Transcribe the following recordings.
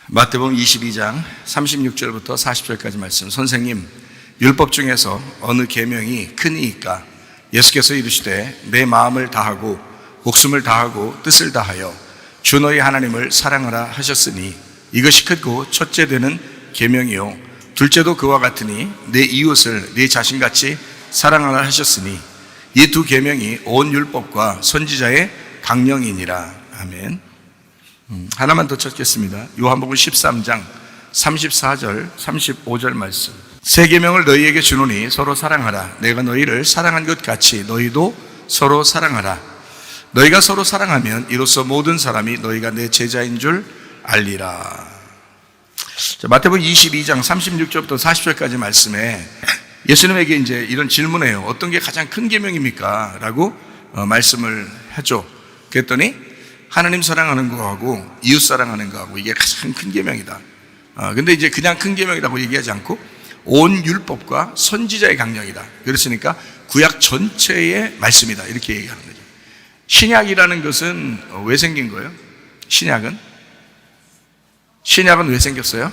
마태복음 22장 36절부터 40절까지 말씀. 선생님, 율법 중에서 어느 계명이 크니이까? 예수께서 이르시되 내 마음을 다하고 목숨을 다하고 뜻을 다하여 주 너희 하나님을 사랑하라 하셨으니 이것이 크고 첫째 되는 계명이요 둘째도 그와 같으니 내 이웃을 내 자신같이 사랑하라 하셨으니 이 두 계명이 온 율법과 선지자의 강령이니라. 아멘. 하나만 더 찾겠습니다. 요한복음 13장 34절 35절 말씀. 새 계명을 너희에게 주노니 서로 사랑하라. 내가 너희를 사랑한 것 같이 너희도 서로 사랑하라. 너희가 서로 사랑하면 이로써 모든 사람이 너희가 내 제자인 줄 알리라. 마태복음 22장 36절부터 40절까지 말씀에 예수님에게 이제 이런 질문해요. 어떤 게 가장 큰 계명입니까? 라고 말씀을 하죠. 그랬더니 하나님 사랑하는 거하고 이웃 사랑하는 거하고 이게 가장 큰 계명이다. 근데 이제 그냥 큰 계명이라고 얘기하지 않고 온 율법과 선지자의 강령이다. 그랬으니까 구약 전체의 말씀이다. 이렇게 얘기하는 거죠. 신약이라는 것은 왜 생긴 거예요? 신약은 왜 생겼어요?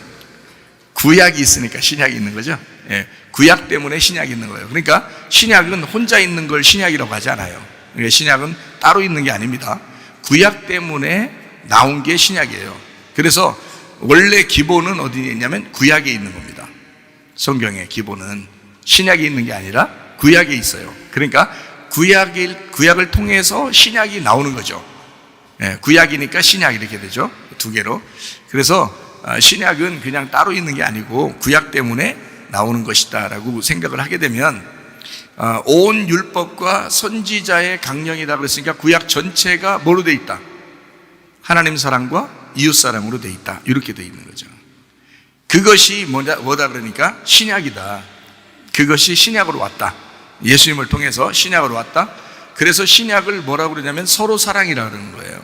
구약이 있으니까 신약이 있는 거죠. 예, 구약 때문에 신약이 있는 거예요. 그러니까 신약은 혼자 있는 걸 신약이라고 하지 않아요. 그러니까 신약은 따로 있는 게 아닙니다. 구약 때문에 나온 게 신약이에요. 그래서 원래 기본은 어디에 있냐면 구약에 있는 겁니다. 성경의 기본은 신약에 있는 게 아니라 구약에 있어요. 그러니까 구약을 통해서 신약이 나오는 거죠. 예, 구약이니까 신약 이렇게 되죠. 두 개로. 그래서 신약은 그냥 따로 있는 게 아니고 구약 때문에 나오는 것이다라고 생각을 하게 되면 온 율법과 선지자의 강령이다 그랬으니까 구약 전체가 뭐로 돼 있다? 하나님 사랑과 이웃 사랑으로 돼 있다. 이렇게 돼 있는 거죠. 그것이 뭐다 그러니까 신약이다. 그것이 신약으로 왔다. 예수님을 통해서 신약으로 왔다. 그래서 신약을 뭐라고 그러냐면 서로 사랑이라 그러는 거예요.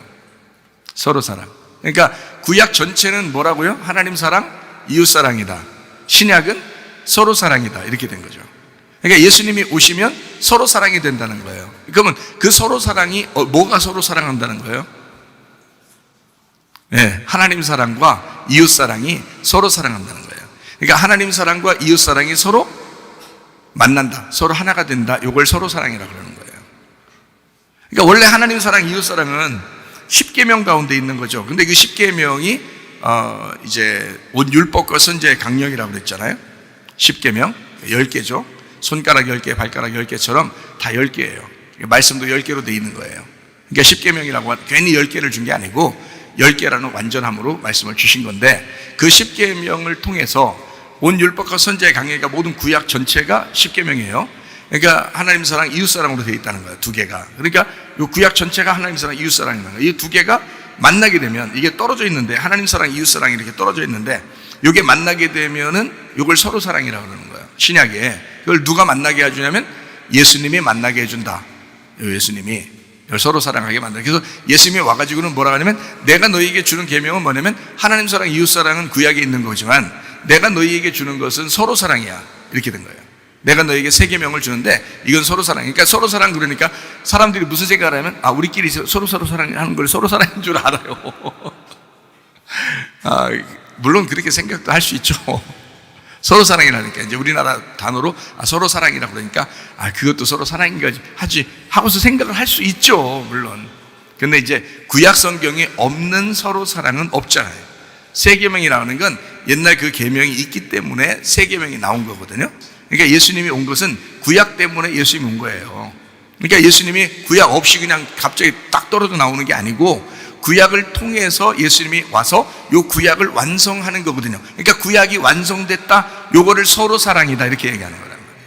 서로 사랑. 그러니까 구약 전체는 뭐라고요? 하나님 사랑, 이웃 사랑이다. 신약은 서로 사랑이다. 이렇게 된 거죠. 그러니까 예수님이 오시면 서로 사랑이 된다는 거예요. 그러면 그 서로 사랑이 뭐가 서로 사랑한다는 거예요? 네, 하나님 사랑과 이웃 사랑이 서로 사랑한다는 거예요. 그러니까 하나님 사랑과 이웃 사랑이 서로 만난다. 서로 하나가 된다. 이걸 서로 사랑이라고 그러는 거예요. 그러니까 원래 하나님 사랑, 이웃 사랑은 10계명 가운데 있는 거죠. 근데 그 10계명이 이제 온 율법과 선지자의 강령이라고 그랬잖아요. 10계명 10개죠. 손가락 10개, 발가락 10개처럼 다 10개예요. 말씀도 10개로 돼 있는 거예요. 그러니까 10계명이라고 괜히 10개를 준 게 아니고 10개라는 완전함으로 말씀을 주신 건데 그 10계명을 통해서 온 율법과 선지자의 강령이니까 모든 구약 전체가 10계명이에요. 그러니까 하나님 사랑, 이웃 사랑으로 되어 있다는 거예요. 두 개가. 그러니까 이 구약 전체가 하나님 사랑, 이웃 사랑이라는 거예요. 이 두 개가 만나게 되면 이게 떨어져 있는데 하나님 사랑, 이웃 사랑이 이렇게 떨어져 있는데 이게 만나게 되면은 이걸 서로 사랑이라고 그러는 거예요. 신약에. 이걸 누가 만나게 해주냐면 예수님이 만나게 해준다. 예수님이 서로 사랑하게 만든다. 그래서 예수님이 와가지고는 뭐라 하냐면 내가 너희에게 주는 계명은 뭐냐면 하나님 사랑, 이웃 사랑은 구약에 있는 거지만 내가 너희에게 주는 것은 서로 사랑이야. 이렇게 된 거예요. 내가 너에게 세 계명을 주는데 이건 서로 사랑. 그러니까 서로 사랑 그러니까 사람들이 무슨 생각을 하면 우리끼리 서로 사랑하는 걸 서로 사랑인 줄 알아요. 물론 그렇게 생각도 할 수 있죠. 서로 사랑이라니까 이제 우리나라 단어로 서로 사랑이라고 그러니까 그것도 서로 사랑인가 하지 하고서 생각을 할 수 있죠. 물론. 근데 이제 구약 성경에 없는 서로 사랑은 없잖아요. 세 계명이라고 하는 건 옛날 그 계명이 있기 때문에 세 계명이 나온 거거든요. 그러니까 예수님이 온 것은 구약 때문에 예수님이 온 거예요. 그러니까 예수님이 구약 없이 그냥 갑자기 딱 떨어져 나오는 게 아니고 구약을 통해서 예수님이 와서 요 구약을 완성하는 거거든요. 그러니까 구약이 완성됐다. 요거를 서로 사랑이다. 이렇게 얘기하는 거란 말이에요.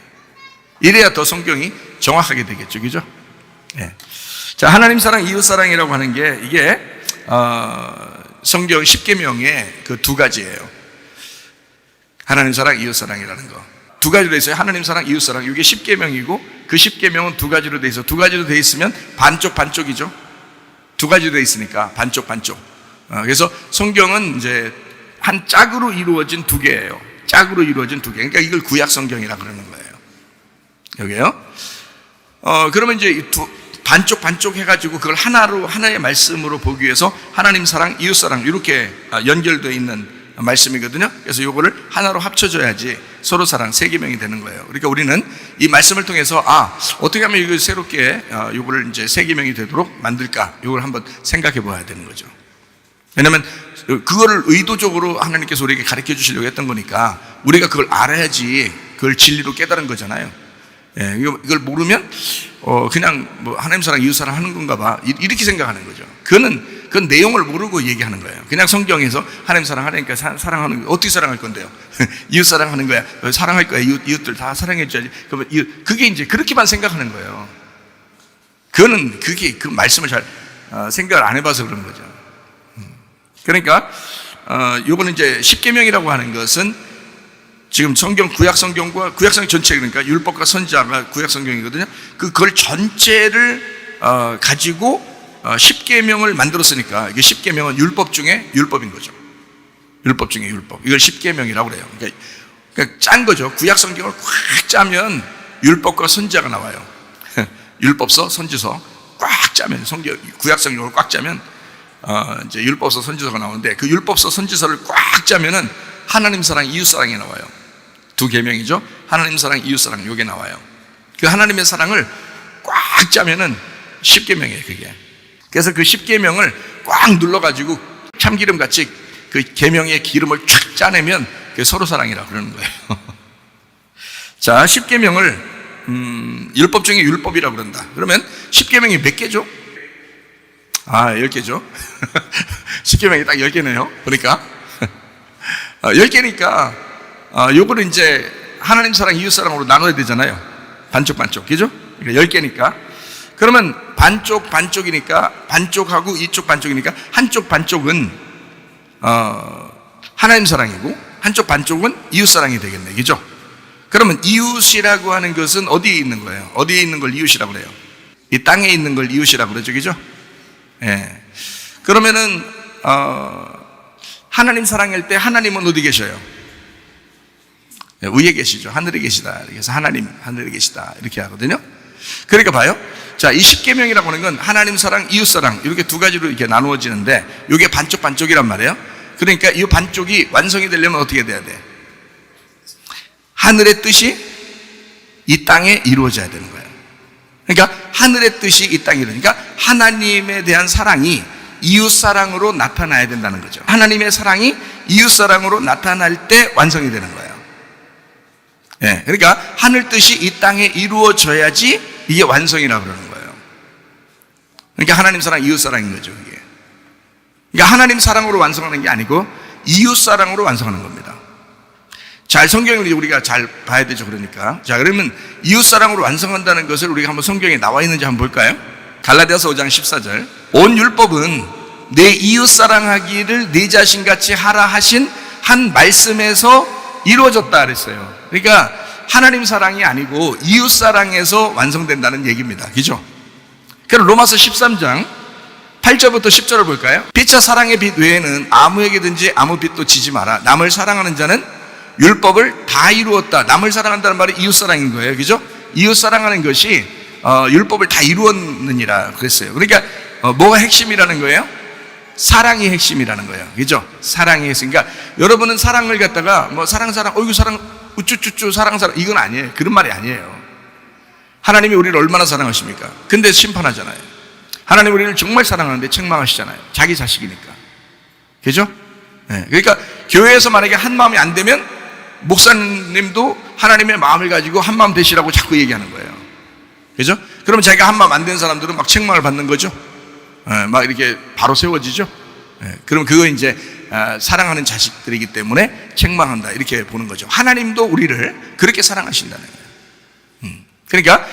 이래야 더 성경이 정확하게 되겠죠. 그죠? 네. 자, 하나님 사랑, 이웃 사랑이라고 하는 게 이게 성경 10계명의 그 두 가지예요. 하나님 사랑, 이웃 사랑이라는 거. 두 가지로 돼 있어요. 하나님 사랑, 이웃 사랑. 이게 10계명이고 그 10계명은 두 가지로 돼 있어. 두 가지로 돼 있으면 반쪽이죠. 두 가지로 돼 있으니까 반쪽. 그래서 성경은 이제 한 짝으로 이루어진 두 개예요. 짝으로 이루어진 두 개. 그러니까 이걸 구약 성경이라 그러는 거예요. 여기요. 그러면 이제 반쪽 해가지고 그걸 하나의 말씀으로 보기 위해서 하나님 사랑, 이웃 사랑 이렇게 연결되어 있는 말씀이거든요. 그래서 이거를 하나로 합쳐져야지 서로 사랑 세 계명이 되는 거예요. 그러니까 우리는 이 말씀을 통해서 어떻게 하면 이걸 새롭게 이거를 이제 세 계명이 되도록 만들까? 이걸 한번 생각해 봐야 되는 거죠. 왜냐하면 그거를 의도적으로 하나님께서 우리에게 가르쳐 주시려고 했던 거니까 우리가 그걸 알아야지 그걸 진리로 깨달은 거잖아요. 예, 이걸 모르면 그냥 뭐 하나님 사랑, 이웃 사랑 하는 건가 봐 이렇게 생각하는 거죠. 그건 내용을 모르고 얘기하는 거예요. 그냥 성경에서 하나님 사랑하니까 사랑하는 거 어떻게 사랑할 건데요? 이웃 사랑하는 거야. 사랑할 거야. 이웃들 다 사랑해 줘야지. 그러면 그게 이제 그렇게만 생각하는 거예요. 그게 그 말씀을 잘 생각을 안 해봐서 그런 거죠. 그러니까 요거는 이제 십계명이라고 하는 것은 지금 성경 구약 성경과 구약 성경 전체 그러니까 율법과 선지자가 구약 성경이거든요. 그걸 전체를 가지고 십계명을 만들었으니까 이게 십계명은 율법 중에 율법인 거죠. 율법 중에 율법. 이걸 십계명이라고 그래요. 그러니까 짠 거죠. 구약 성경을 꽉 짜면 율법과 선지자가 나와요. 율법서, 선지서 꽉 짜면 구약 성경을 꽉 짜면 이제 율법서, 선지서가 나오는데 그 율법서, 선지서를 꽉 짜면은 하나님 사랑, 이웃 사랑이 나와요. 두 계명이죠. 하나님 사랑, 이웃 사랑 요게 나와요. 그 하나님의 사랑을 꽉 짜면은 십계명이에요, 그게. 그래서 그 십계명을 꽉 눌러가지고 참기름 같이 그 계명의 기름을 쫙 짜내면 그게 서로 사랑이라고 그러는 거예요. 자, 십계명을 율법 중에 율법이라고 그런다. 그러면 십계명이 몇 개죠? 10개죠. 십계명이 딱 10개네요. 그러니까 10개니까 요거를 이제 하나님 사랑, 이웃 사랑으로 나눠야 되잖아요. 반쪽, 그죠? 그러니까 10개니까. 그러면 반쪽이니까 반쪽하고 이쪽 반쪽이니까 한쪽 반쪽은 하나님 사랑이고 한쪽 반쪽은 이웃 사랑이 되겠네, 그죠? 그러면 이웃이라고 하는 것은 어디에 있는 거예요? 어디에 있는 걸 이웃이라고 그래요? 이 땅에 있는 걸 이웃이라고 그러죠, 그죠? 예. 그러면은 하나님 사랑할 때 하나님은 어디 계셔요? 위에 계시죠. 하늘에 계시다. 그래서 하나님 하늘에 계시다 이렇게 하거든요. 그러니까 봐요. 자, 이 십계명이라고 하는 건 하나님 사랑, 이웃 사랑 이렇게 두 가지로 이렇게 나누어지는데 이게 반쪽이란 말이에요. 그러니까 이 반쪽이 완성이 되려면 어떻게 돼야 돼? 하늘의 뜻이 이 땅에 이루어져야 되는 거예요. 그러니까 하늘의 뜻이 이 땅에 이루어지니까 하나님에 대한 사랑이 이웃 사랑으로 나타나야 된다는 거죠. 하나님의 사랑이 이웃 사랑으로 나타날 때 완성이 되는 거예요. 예, 그러니까 하늘 뜻이 이 땅에 이루어져야지 이게 완성이라고 그러는 거예요. 그러니까 하나님 사랑, 이웃 사랑인 거죠, 이게. 그러니까 하나님 사랑으로 완성하는 게 아니고 이웃 사랑으로 완성하는 겁니다. 잘 성경을 우리가 잘 봐야 되죠, 그러니까. 자, 그러면 이웃 사랑으로 완성한다는 것을 우리가 한번 성경에 나와 있는지 한번 볼까요? 갈라디아서 5장 14절. 온 율법은 내 이웃 사랑하기를 내 자신같이 하라 하신 한 말씀에서 이루어졌다 그랬어요. 그러니까 하나님 사랑이 아니고 이웃 사랑에서 완성된다는 얘기입니다. 그죠? 그럼 로마서 13장 8절부터 10절을 볼까요? 피차 사랑의 빛 외에는 아무에게든지 아무 빛도 지지 마라. 남을 사랑하는 자는 율법을 다 이루었다. 남을 사랑한다는 말이 이웃 사랑인 거예요. 그죠? 이웃 사랑하는 것이 율법을 다 이루었느니라 그랬어요. 그러니까 뭐가 핵심이라는 거예요? 사랑이 핵심이라는 거예요. 그죠? 사랑이 핵심. 그러니까 여러분은 사랑을 갖다가 뭐 사랑 어이구 사랑 우쭈쭈쭈 사랑 이건 아니에요. 그런 말이 아니에요. 하나님이 우리를 얼마나 사랑하십니까? 근데 심판하잖아요. 하나님 우리를 정말 사랑하는데 책망하시잖아요. 자기 자식이니까. 그죠? 네. 그러니까 교회에서 만약에 한 마음이 안 되면 목사님도 하나님의 마음을 가지고 한 마음 되시라고 자꾸 얘기하는 거예요. 그죠? 그럼 자기가 한 마음 안 되는 사람들은 막 책망을 받는 거죠. 막 이렇게 바로 세워지죠. 그럼 그거 이제 사랑하는 자식들이기 때문에 책망한다 이렇게 보는 거죠. 하나님도 우리를 그렇게 사랑하신다는 거예요. 그러니까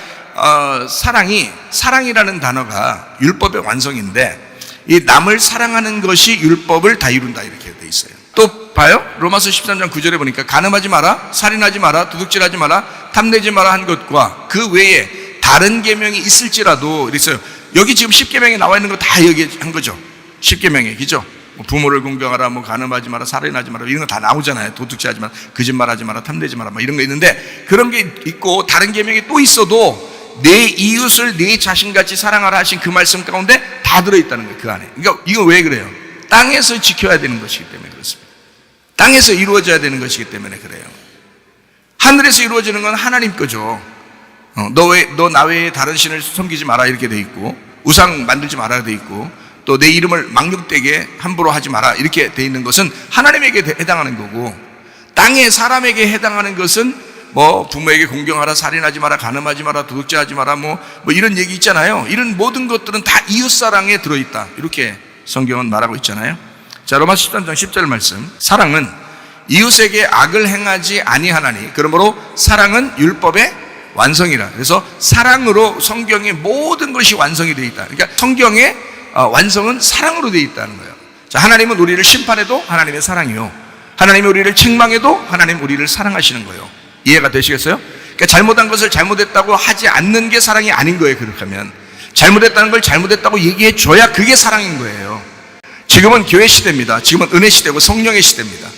사랑이라는 단어가 율법의 완성인데 이 남을 사랑하는 것이 율법을 다 이룬다 이렇게 돼 있어요. 또 봐요. 로마서 13장 9절에 보니까 간음하지 마라, 살인하지 마라, 도둑질하지 마라, 탐내지 마라 한 것과 그 외에 다른 계명이 있을지라도 이랬어요. 여기 지금 10계명에 나와 있는 거 다 얘기한 거죠. 10계명에, 그죠? 부모를 공경하라, 뭐 간음하지 마라, 살인하지 마라 이런 거 다 나오잖아요. 도둑질하지 마라, 거짓말하지 마라, 탐내지 마라 뭐 이런 거 있는데 그런 게 있고 다른 계명이 또 있어도 내 이웃을 내 자신같이 사랑하라 하신 그 말씀 가운데 다 들어있다는 거예요. 그 안에. 그러니까 이거 왜 그래요? 땅에서 지켜야 되는 것이기 때문에 그렇습니다. 땅에서 이루어져야 되는 것이기 때문에 그래요. 하늘에서 이루어지는 건 하나님 거죠. 너 나 외에 다른 신을 섬기지 마라 이렇게 돼 있고, 우상 만들지 마라 돼 있고, 또 내 이름을 망령되게 함부로 하지 마라 이렇게 돼 있는 것은 하나님에게 해당하는 거고, 땅의 사람에게 해당하는 것은 뭐 부모에게 공경하라, 살인하지 마라, 간음하지 마라, 도둑질하지 마라, 뭐 이런 얘기 있잖아요. 이런 모든 것들은 다 이웃사랑에 들어있다 이렇게 성경은 말하고 있잖아요. 자, 로마서 13장 10절 말씀. 사랑은 이웃에게 악을 행하지 아니하나니 그러므로 사랑은 율법의 완성이라. 그래서 사랑으로 성경의 모든 것이 완성이 되어 있다. 그러니까 성경의 완성은 사랑으로 되어 있다는 거예요. 자, 하나님은 우리를 심판해도 하나님의 사랑이요, 하나님이 우리를 책망해도 하나님 우리를 사랑하시는 거예요. 이해가 되시겠어요? 그러니까 잘못한 것을 잘못했다고 하지 않는 게 사랑이 아닌 거예요. 그렇게 하면 잘못했다는 걸 잘못했다고 얘기해 줘야 그게 사랑인 거예요. 지금은 교회 시대입니다. 지금은 은혜 시대고 성령의 시대입니다.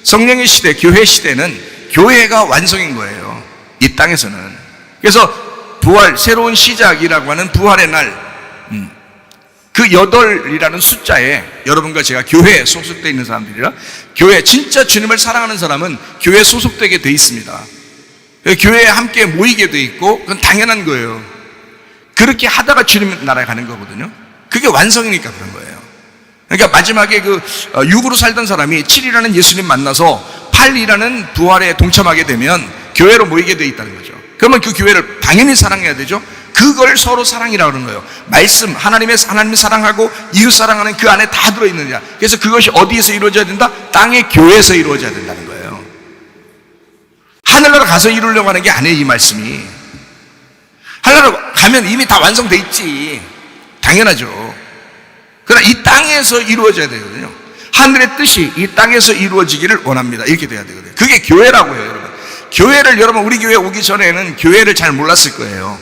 성령의 시대, 교회 시대는 교회가 완성인 거예요. 이 땅에서는. 그래서 부활, 새로운 시작이라고 하는 부활의 날, 그 8이라는 숫자에 여러분과 제가 교회에 소속되어 있는 사람들이라, 교회, 진짜 주님을 사랑하는 사람은 교회에 소속되게 돼 있습니다. 교회에 함께 모이게 돼 있고, 그건 당연한 거예요. 그렇게 하다가 주님 나라에 가는 거거든요. 그게 완성이니까 그런 거예요. 그러니까 마지막에 6으로 살던 사람이 7이라는 예수님 만나서 8이라는 부활에 동참하게 되면 교회로 모이게 돼 있다는 거죠. 그러면 그 교회를 당연히 사랑해야 되죠. 그걸 서로 사랑이라고 하는 거예요. 말씀, 하나님 사랑하고 이웃 사랑하는 그 안에 다 들어있느냐. 그래서 그것이 어디에서 이루어져야 된다? 땅의 교회에서 이루어져야 된다는 거예요. 하늘나라 가서 이루려고 하는 게 아니에요, 이 말씀이. 하늘나라 가면 이미 다 완성돼 있지. 당연하죠. 그러나 이 땅에서 이루어져야 되거든요. 하늘의 뜻이 이 땅에서 이루어지기를 원합니다. 이렇게 돼야 되거든요. 그게 교회라고 해요, 여러분. 교회를, 여러분, 우리 교회 오기 전에는 교회를 잘 몰랐을 거예요.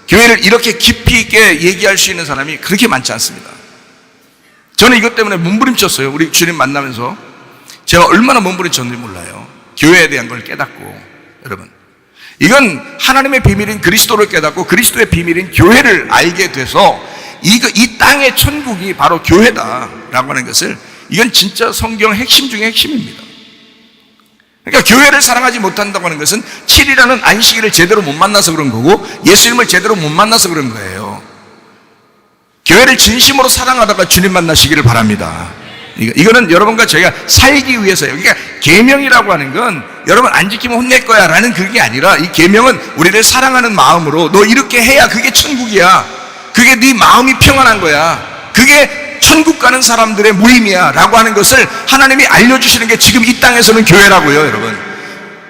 교회를 이렇게 깊이 있게 얘기할 수 있는 사람이 그렇게 많지 않습니다. 저는 이것 때문에 몸부림쳤어요. 우리 주님 만나면서 제가 얼마나 몸부림쳤는지 몰라요. 교회에 대한 걸 깨닫고. 여러분, 이건 하나님의 비밀인 그리스도를 깨닫고 그리스도의 비밀인 교회를 알게 돼서 이 땅의 천국이 바로 교회다라고 하는 것을, 이건 진짜 성경 핵심 중에 핵심입니다. 그러니까 교회를 사랑하지 못한다고 하는 것은 7이라는 안식일을 제대로 못 만나서 그런 거고, 예수님을 제대로 못 만나서 그런 거예요. 교회를 진심으로 사랑하다가 주님 만나시기를 바랍니다. 이거는 여러분과 저희가 살기 위해서요. 그러니까 계명이라고 하는 건 여러분 안 지키면 혼낼 거야 라는 그게 아니라, 이 계명은 우리를 사랑하는 마음으로 너 이렇게 해야 그게 천국이야, 그게 네 마음이 평안한 거야, 그게 천국 가는 사람들의 모임이야 라고 하는 것을 하나님이 알려주시는 게 지금 이 땅에서는 교회라고요. 여러분,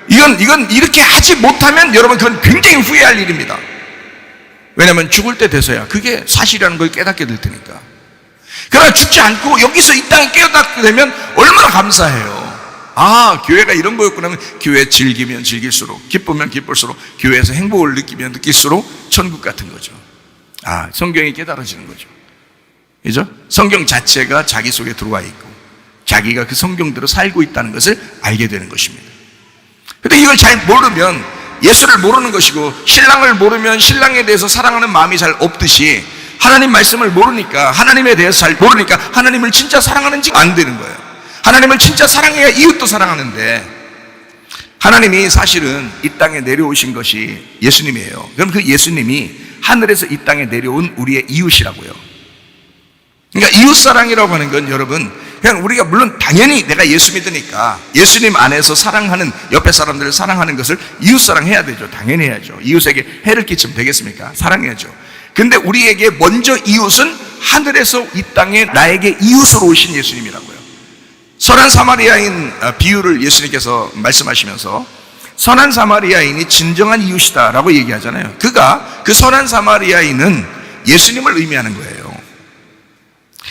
이건 이렇게 하지 못하면 여러분 그건 굉장히 후회할 일입니다. 왜냐하면 죽을 때 돼서야 그게 사실이라는 걸 깨닫게 될 테니까. 그러나 죽지 않고 여기서 이 땅에 깨닫게 되면 얼마나 감사해요. 아, 교회가 이런 거였구나 하면 교회 즐기면 즐길수록, 기쁘면 기쁠수록, 교회에서 행복을 느끼면 느낄수록 천국 같은 거죠. 아, 성경이 깨달아지는 거죠. 그죠? 성경 자체가 자기 속에 들어와 있고 자기가 그 성경대로 살고 있다는 것을 알게 되는 것입니다. 근데 이걸 잘 모르면 예수를 모르는 것이고, 신랑을 모르면 신랑에 대해서 사랑하는 마음이 잘 없듯이, 하나님 말씀을 모르니까, 하나님에 대해서 잘 모르니까 하나님을 진짜 사랑하는지 안 되는 거예요. 하나님을 진짜 사랑해야 이웃도 사랑하는데, 하나님이 사실은 이 땅에 내려오신 것이 예수님이에요. 그럼 그 예수님이 하늘에서 이 땅에 내려온 우리의 이웃이라고요. 그러니까 이웃사랑이라고 하는 건 여러분, 그냥 우리가 물론 당연히 내가 예수 믿으니까 예수님 안에서 사랑하는, 옆에 사람들을 사랑하는 것을 이웃사랑 해야 되죠. 당연히 해야죠. 이웃에게 해를 끼치면 되겠습니까? 사랑해야죠. 근데 우리에게 먼저 이웃은 하늘에서 이 땅에 나에게 이웃으로 오신 예수님이라고요. 선한 사마리아인 비유를 예수님께서 말씀하시면서 선한 사마리아인이 진정한 이웃이다 라고 얘기하잖아요. 그 선한 사마리아인은 예수님을 의미하는 거예요.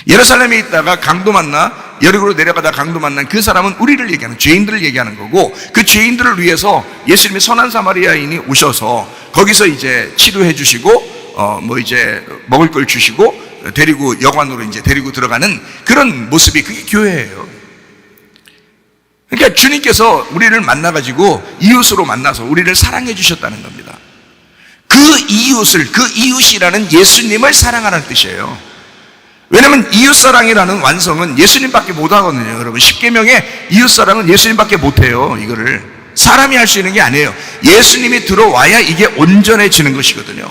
예루살렘에 있다가 강도 만나, 여리고로 내려가다 강도 만난 그 사람은 우리를 얘기하는, 죄인들을 얘기하는 거고, 그 죄인들을 위해서 예수님이 선한 사마리아인이 오셔서 거기서 이제 치료해 주시고, 이제 먹을 걸 주시고, 데리고 여관으로 이제 데리고 들어가는 그런 모습이, 그게 교회예요. 그러니까 주님께서 우리를 만나가지고 이웃으로 만나서 우리를 사랑해 주셨다는 겁니다. 그 그 이웃이라는 예수님을 사랑하라는 뜻이에요. 왜냐하면 이웃사랑이라는 완성은 예수님밖에 못하거든요. 여러분, 십계명의 이웃사랑은 예수님밖에 못해요. 이거를 사람이 할 수 있는 게 아니에요. 예수님이 들어와야 이게 온전해지는 것이거든요.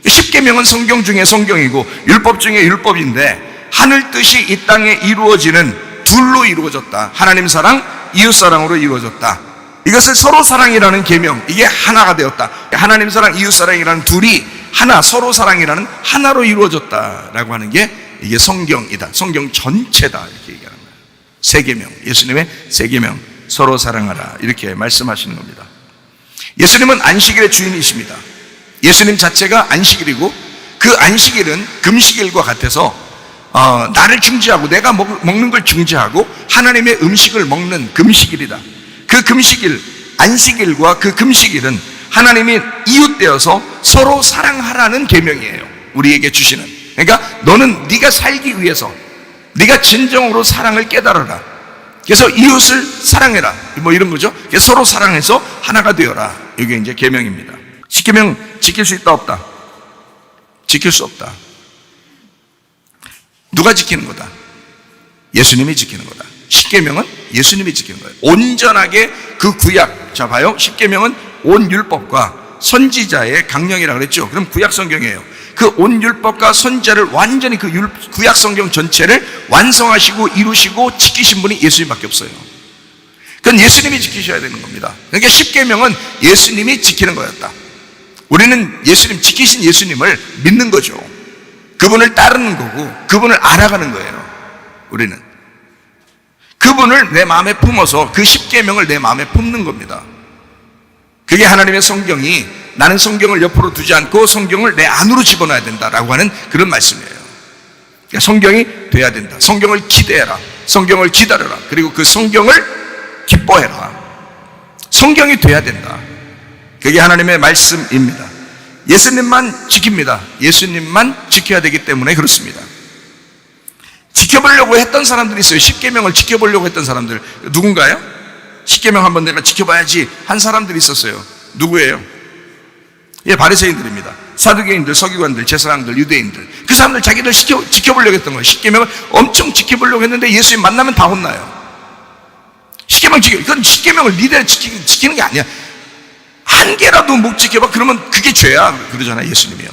십계명은 성경 중에 성경이고 율법 중에 율법인데, 하늘 뜻이 이 땅에 이루어지는 둘로 이루어졌다. 하나님 사랑, 이웃 사랑으로 이루어졌다. 이것을 서로 사랑이라는 계명, 이게 하나가 되었다. 하나님 사랑, 이웃 사랑이라는 둘이 하나, 서로 사랑이라는 하나로 이루어졌다라고 하는 게 이게 성경이다. 성경 전체다, 이렇게 얘기하는 거예요. 세 계명, 예수님의 세 계명, 서로 사랑하라, 이렇게 말씀하시는 겁니다. 예수님은 안식일의 주인이십니다. 예수님 자체가 안식일이고, 그 안식일은 금식일과 같아서 나를 중지하고 내가 먹는 걸 중지하고 하나님의 음식을 먹는 금식일이다. 그 금식일, 안식일과 그 금식일은 하나님이 이웃되어서 서로 사랑하라는 계명이에요. 우리에게 주시는. 그러니까 너는 네가 살기 위해서 네가 진정으로 사랑을 깨달아라. 그래서 이웃을 사랑해라, 뭐 이런 거죠. 서로 사랑해서 하나가 되어라. 이게 이제 계명입니다. 십계명 지킬 수 있다, 없다? 지킬 수 없다. 누가 지키는 거다? 예수님이 지키는 거다. 십계명은 예수님이 지키는 거예요. 온전하게 그 구약, 자 봐요. 십계명은 온 율법과 선지자의 강령이라 그랬죠. 그럼 구약 성경이에요. 그 온 율법과 선지자를 완전히 그 구약 성경 전체를 완성하시고 이루시고 지키신 분이 예수님밖에 없어요. 그건 예수님이 지키셔야 되는 겁니다. 그러니까 십계명은 예수님이 지키는 거였다. 우리는 예수님, 지키신 예수님을 믿는 거죠. 그분을 따르는 거고 그분을 알아가는 거예요. 우리는 그분을 내 마음에 품어서 그 십계명을 내 마음에 품는 겁니다. 그게 하나님의 성경이, 나는 성경을 옆으로 두지 않고 성경을 내 안으로 집어넣어야 된다라고 하는 그런 말씀이에요. 그러니까 성경이 돼야 된다. 성경을 기대해라. 성경을 기다려라. 그리고 그 성경을 기뻐해라. 성경이 돼야 된다. 그게 하나님의 말씀입니다. 예수님만 지킵니다. 예수님만 지켜야 되기 때문에 그렇습니다. 지켜보려고 했던 사람들이 있어요. 십계명을 지켜보려고 했던 사람들. 누군가요? 십계명 한번 내가 지켜봐야지 한 사람들이 있었어요. 누구예요? 예, 바리새인들입니다. 사두개인들, 서기관들, 제사장들, 유대인들. 그 사람들 자기들 지켜보려고 했던 거예요. 십계명을 엄청 지켜보려고 했는데 예수님 만나면 다 혼나요. 십계명 이건 십계명을 니들 지키는 게 아니야. 한 개라도 못 지켜봐. 그러면 그게 죄야. 그러잖아요, 예수님이요.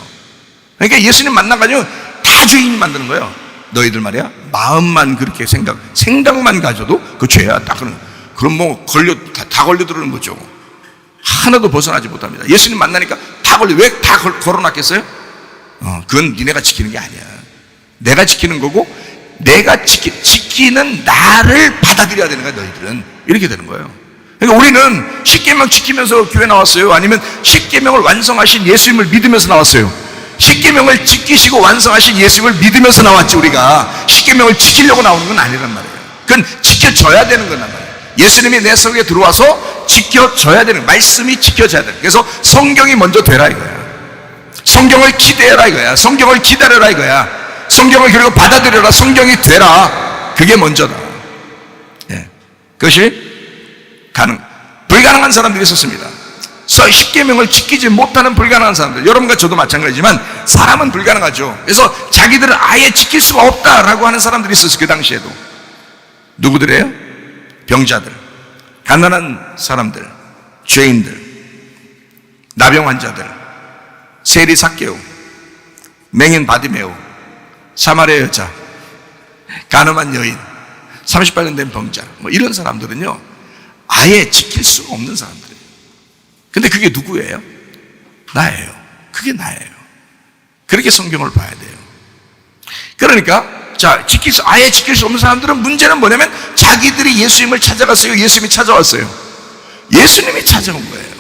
그러니까 예수님 만나가지고 다 죄인 만드는 거예요. 너희들 말이야, 마음만 그렇게 생각만 가져도 그 죄야. 딱 그럼 뭐 다 걸려들는 거죠. 하나도 벗어나지 못합니다. 예수님 만나니까 다 왜 다 걸어놨겠어요? 그건 니네가 지키는 게 아니야. 내가 지키는 거고, 내가 지키는 나를 받아들여야 되는 거야, 너희들은. 이렇게 되는 거예요. 그러니까 우리는 십계명 지키면서 교회 나왔어요? 아니면 십계명을 완성하신 예수님을 믿으면서 나왔어요? 십계명을 지키시고 완성하신 예수님을 믿으면서 나왔지. 우리가 십계명을 지키려고 나오는 건 아니란 말이에요. 그건 지켜져야 되는 거란 말이에요. 예수님이 내 속에 들어와서 지켜져야 되는, 말씀이 지켜져야 되는. 그래서 성경이 먼저 되라 이거야. 성경을 기대해라 이거야. 성경을 기다려라 이거야. 성경을 그리고 받아들여라. 성경이 되라. 그게 먼저다. 예. 그것이 불가능한 사람들이 있었습니다. 십계명을 지키지 못하는 불가능한 사람들, 여러분과 저도 마찬가지지만 사람은 불가능하죠. 그래서 자기들은 아예 지킬 수가 없다라고 하는 사람들이 있었어요. 그 당시에도. 누구들이에요? 병자들, 가난한 사람들, 죄인들, 나병 환자들, 세리 삭개오, 맹인 바디메오, 사마리아 여자, 가늠한 여인, 38년 된 병자, 뭐 이런 사람들은요 아예 지킬 수가 없는 사람들이에요. 근데 그게 누구예요? 나예요. 그게 나예요. 그렇게 성경을 봐야 돼요. 그러니까 아예 지킬 수 없는 사람들은, 문제는 뭐냐면 자기들이 예수님을 찾아갔어요? 예수님이 찾아왔어요? 예수님이 찾아온 거예요.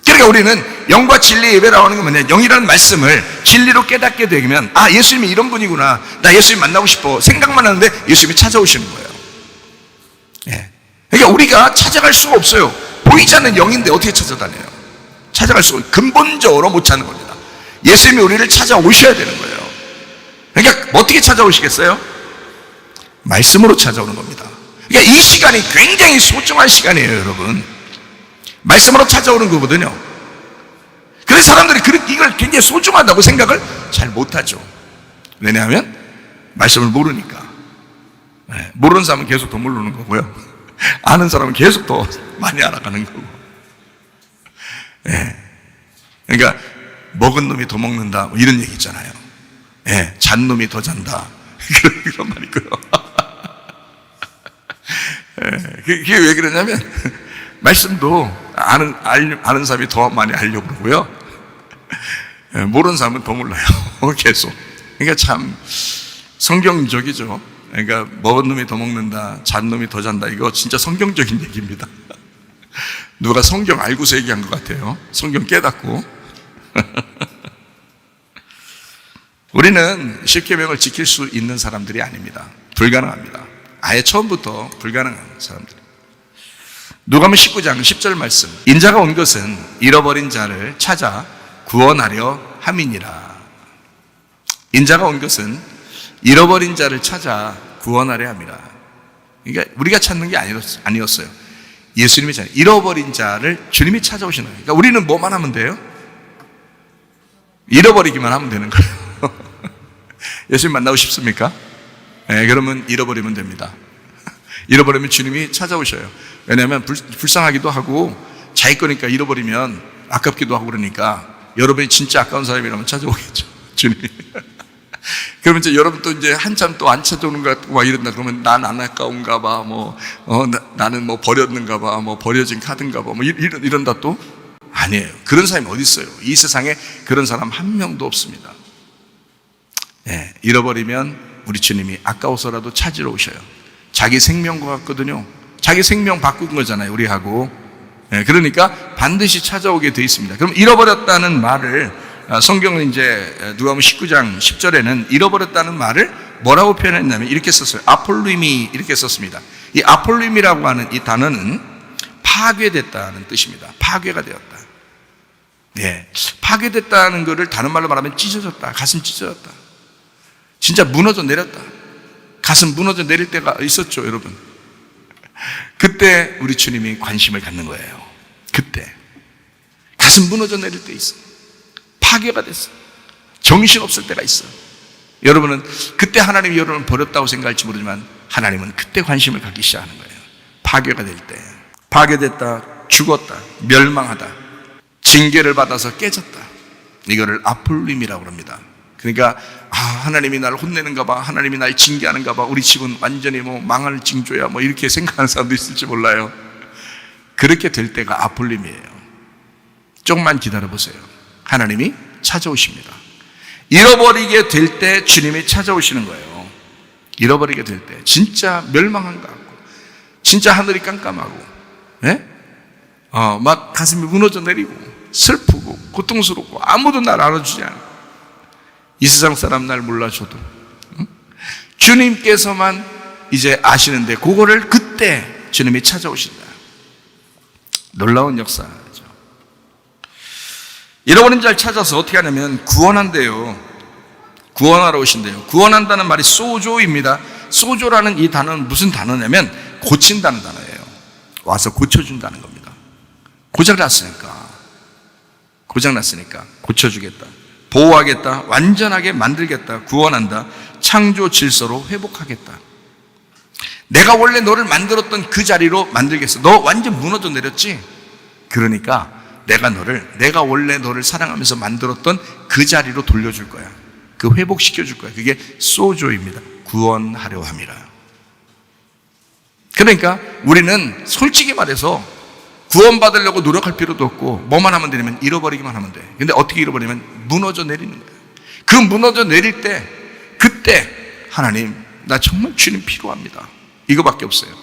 그러니까 우리는 영과 진리 예배라고 하는 건 뭐냐, 영이라는 말씀을 진리로 깨닫게 되면, 예수님이 이런 분이구나, 나 예수님 만나고 싶어 생각만 하는데 예수님이 찾아오시는 거예요. 예. 그러니까 우리가 찾아갈 수가 없어요. 보이지 않는 영인데 어떻게 찾아다녀요? 찾아갈 수가, 근본적으로 못 찾는 겁니다. 예수님이 우리를 찾아오셔야 되는 거예요. 그러니까 어떻게 찾아오시겠어요? 말씀으로 찾아오는 겁니다. 그러니까 이 시간이 굉장히 소중한 시간이에요, 여러분. 말씀으로 찾아오는 거거든요. 그래서 사람들이 이걸 굉장히 소중하다고 생각을 잘 못하죠. 왜냐하면 말씀을 모르니까. 모르는 사람은 계속 더 모르는 거고요. 아는 사람은 계속 더 많이 알아가는 거고. 그러니까 먹은 놈이 더 먹는다 뭐 이런 얘기 있잖아요. 잔 놈이 더 잔다 그런 말이 있고요. 그게 왜 그러냐면 말씀도 아는 사람이 더 많이 알려고 그러고요. 모르는 사람은 더 몰라요. 계속. 그러니까 참 성경적이죠. 그러니까 먹은 놈이 더 먹는다, 잔 놈이 더 잔다. 이거 진짜 성경적인 얘기입니다. 누가 성경 알고서 얘기한 것 같아요. 성경 깨닫고. 우리는 십계명을 지킬 수 있는 사람들이 아닙니다. 불가능합니다. 아예 처음부터 불가능한 사람들. 누가복음 19장 10절 말씀. 인자가 온 것은 잃어버린 자를 찾아 구원하려 함이니라. 인자가 온 것은 잃어버린 자를 찾아 구원하려 함이라. 그러니까 우리가 찾는 게 아니었어요. 예수님이 찾는 잃어버린 자를 주님이 찾아오시는 거예요. 그러니까 우리는 뭐만 하면 돼요? 잃어버리기만 하면 되는 거예요. 예수님 만나고 싶습니까? 그러면 잃어버리면 됩니다. 잃어버리면 주님이 찾아오셔요. 왜냐하면 불쌍하기도 하고 자기 거니까 잃어버리면 아깝기도 하고 그러니까 여러분이 진짜 아까운 사람이라면 찾아오겠죠. 주님이. 그러면 이제 여러분 또 이제 한참 또 안 찾아오는 것 같고 막 이런다 그러면 난 안 아까운가 봐, 나는 뭐 버렸는가 봐, 뭐 버려진 카드인가 봐, 뭐 이런다 또? 아니에요. 그런 사람이 어디 있어요? 이 세상에 그런 사람 한 명도 없습니다. 잃어버리면 우리 주님이 아까워서라도 찾으러 오셔요. 자기 생명과 같거든요. 자기 생명 바꾼 거잖아요, 우리하고. 그러니까 반드시 찾아오게 돼 있습니다. 그럼 잃어버렸다는 말을 성경은 이제 누가복음 19장 10절에는 잃어버렸다는 말을 뭐라고 표현했냐면 이렇게 썼어요. 아폴림이 이렇게 썼습니다. 이 아폴림이라고 하는 이 단어는 파괴됐다는 뜻입니다. 파괴가 되었다. 파괴됐다는 것을 다른 말로 말하면 찢어졌다. 가슴 찢어졌다. 진짜 무너져 내렸다. 가슴 무너져 내릴 때가 있었죠, 여러분. 그때 우리 주님이 관심을 갖는 거예요. 그때 가슴 무너져 내릴 때 있어. 파괴가 됐어. 정신없을 때가 있어. 여러분은 그때 하나님이 여러분을 버렸다고 생각할지 모르지만 하나님은 그때 관심을 갖기 시작하는 거예요. 파괴가 될 때. 파괴됐다, 죽었다, 멸망하다, 징계를 받아서 깨졌다. 이거를 아폴림이라고 합니다. 그러니까 하나님이 나를 혼내는가 봐, 하나님이 날 징계하는가 봐, 우리 집은 완전히 뭐 망할 징조야, 뭐 이렇게 생각하는 사람도 있을지 몰라요. 그렇게 될 때가 아폴림이에요. 조금만 기다려보세요. 하나님이 찾아오십니다. 잃어버리게 될 때 주님이 찾아오시는 거예요. 잃어버리게 될 때 진짜 멸망한 것 같고 진짜 하늘이 깜깜하고 막 가슴이 무너져 내리고 슬프고 고통스럽고 아무도 날 알아주지 않고 이 세상 사람 날 몰라줘도 주님께서만 이제 아시는데 그거를 그때 주님이 찾아오신다. 놀라운 역사죠. 잃어버린 자를 찾아서 어떻게 하냐면 구원한대요. 구원하러 오신대요. 구원한다는 말이 소조입니다. 소조라는 이 단어는 무슨 단어냐면 고친다는 단어예요. 와서 고쳐준다는 겁니다. 고장났으니까 고쳐주겠다, 보호하겠다, 완전하게 만들겠다, 구원한다, 창조 질서로 회복하겠다. 내가 원래 너를 만들었던 그 자리로 만들겠어. 너 완전 무너져 내렸지? 그러니까 내가 원래 너를 사랑하면서 만들었던 그 자리로 돌려줄 거야. 그 회복시켜줄 거야. 그게 소조입니다. 구원하려 함이라. 그러니까 우리는 솔직히 말해서 구원받으려고 노력할 필요도 없고 뭐만 하면 되냐면 잃어버리기만 하면 돼. 근데 어떻게 잃어버리면 무너져 내리는 거야. 그 무너져 내릴 때 그때 하나님, 나 정말 주님 필요합니다. 이거밖에 없어요.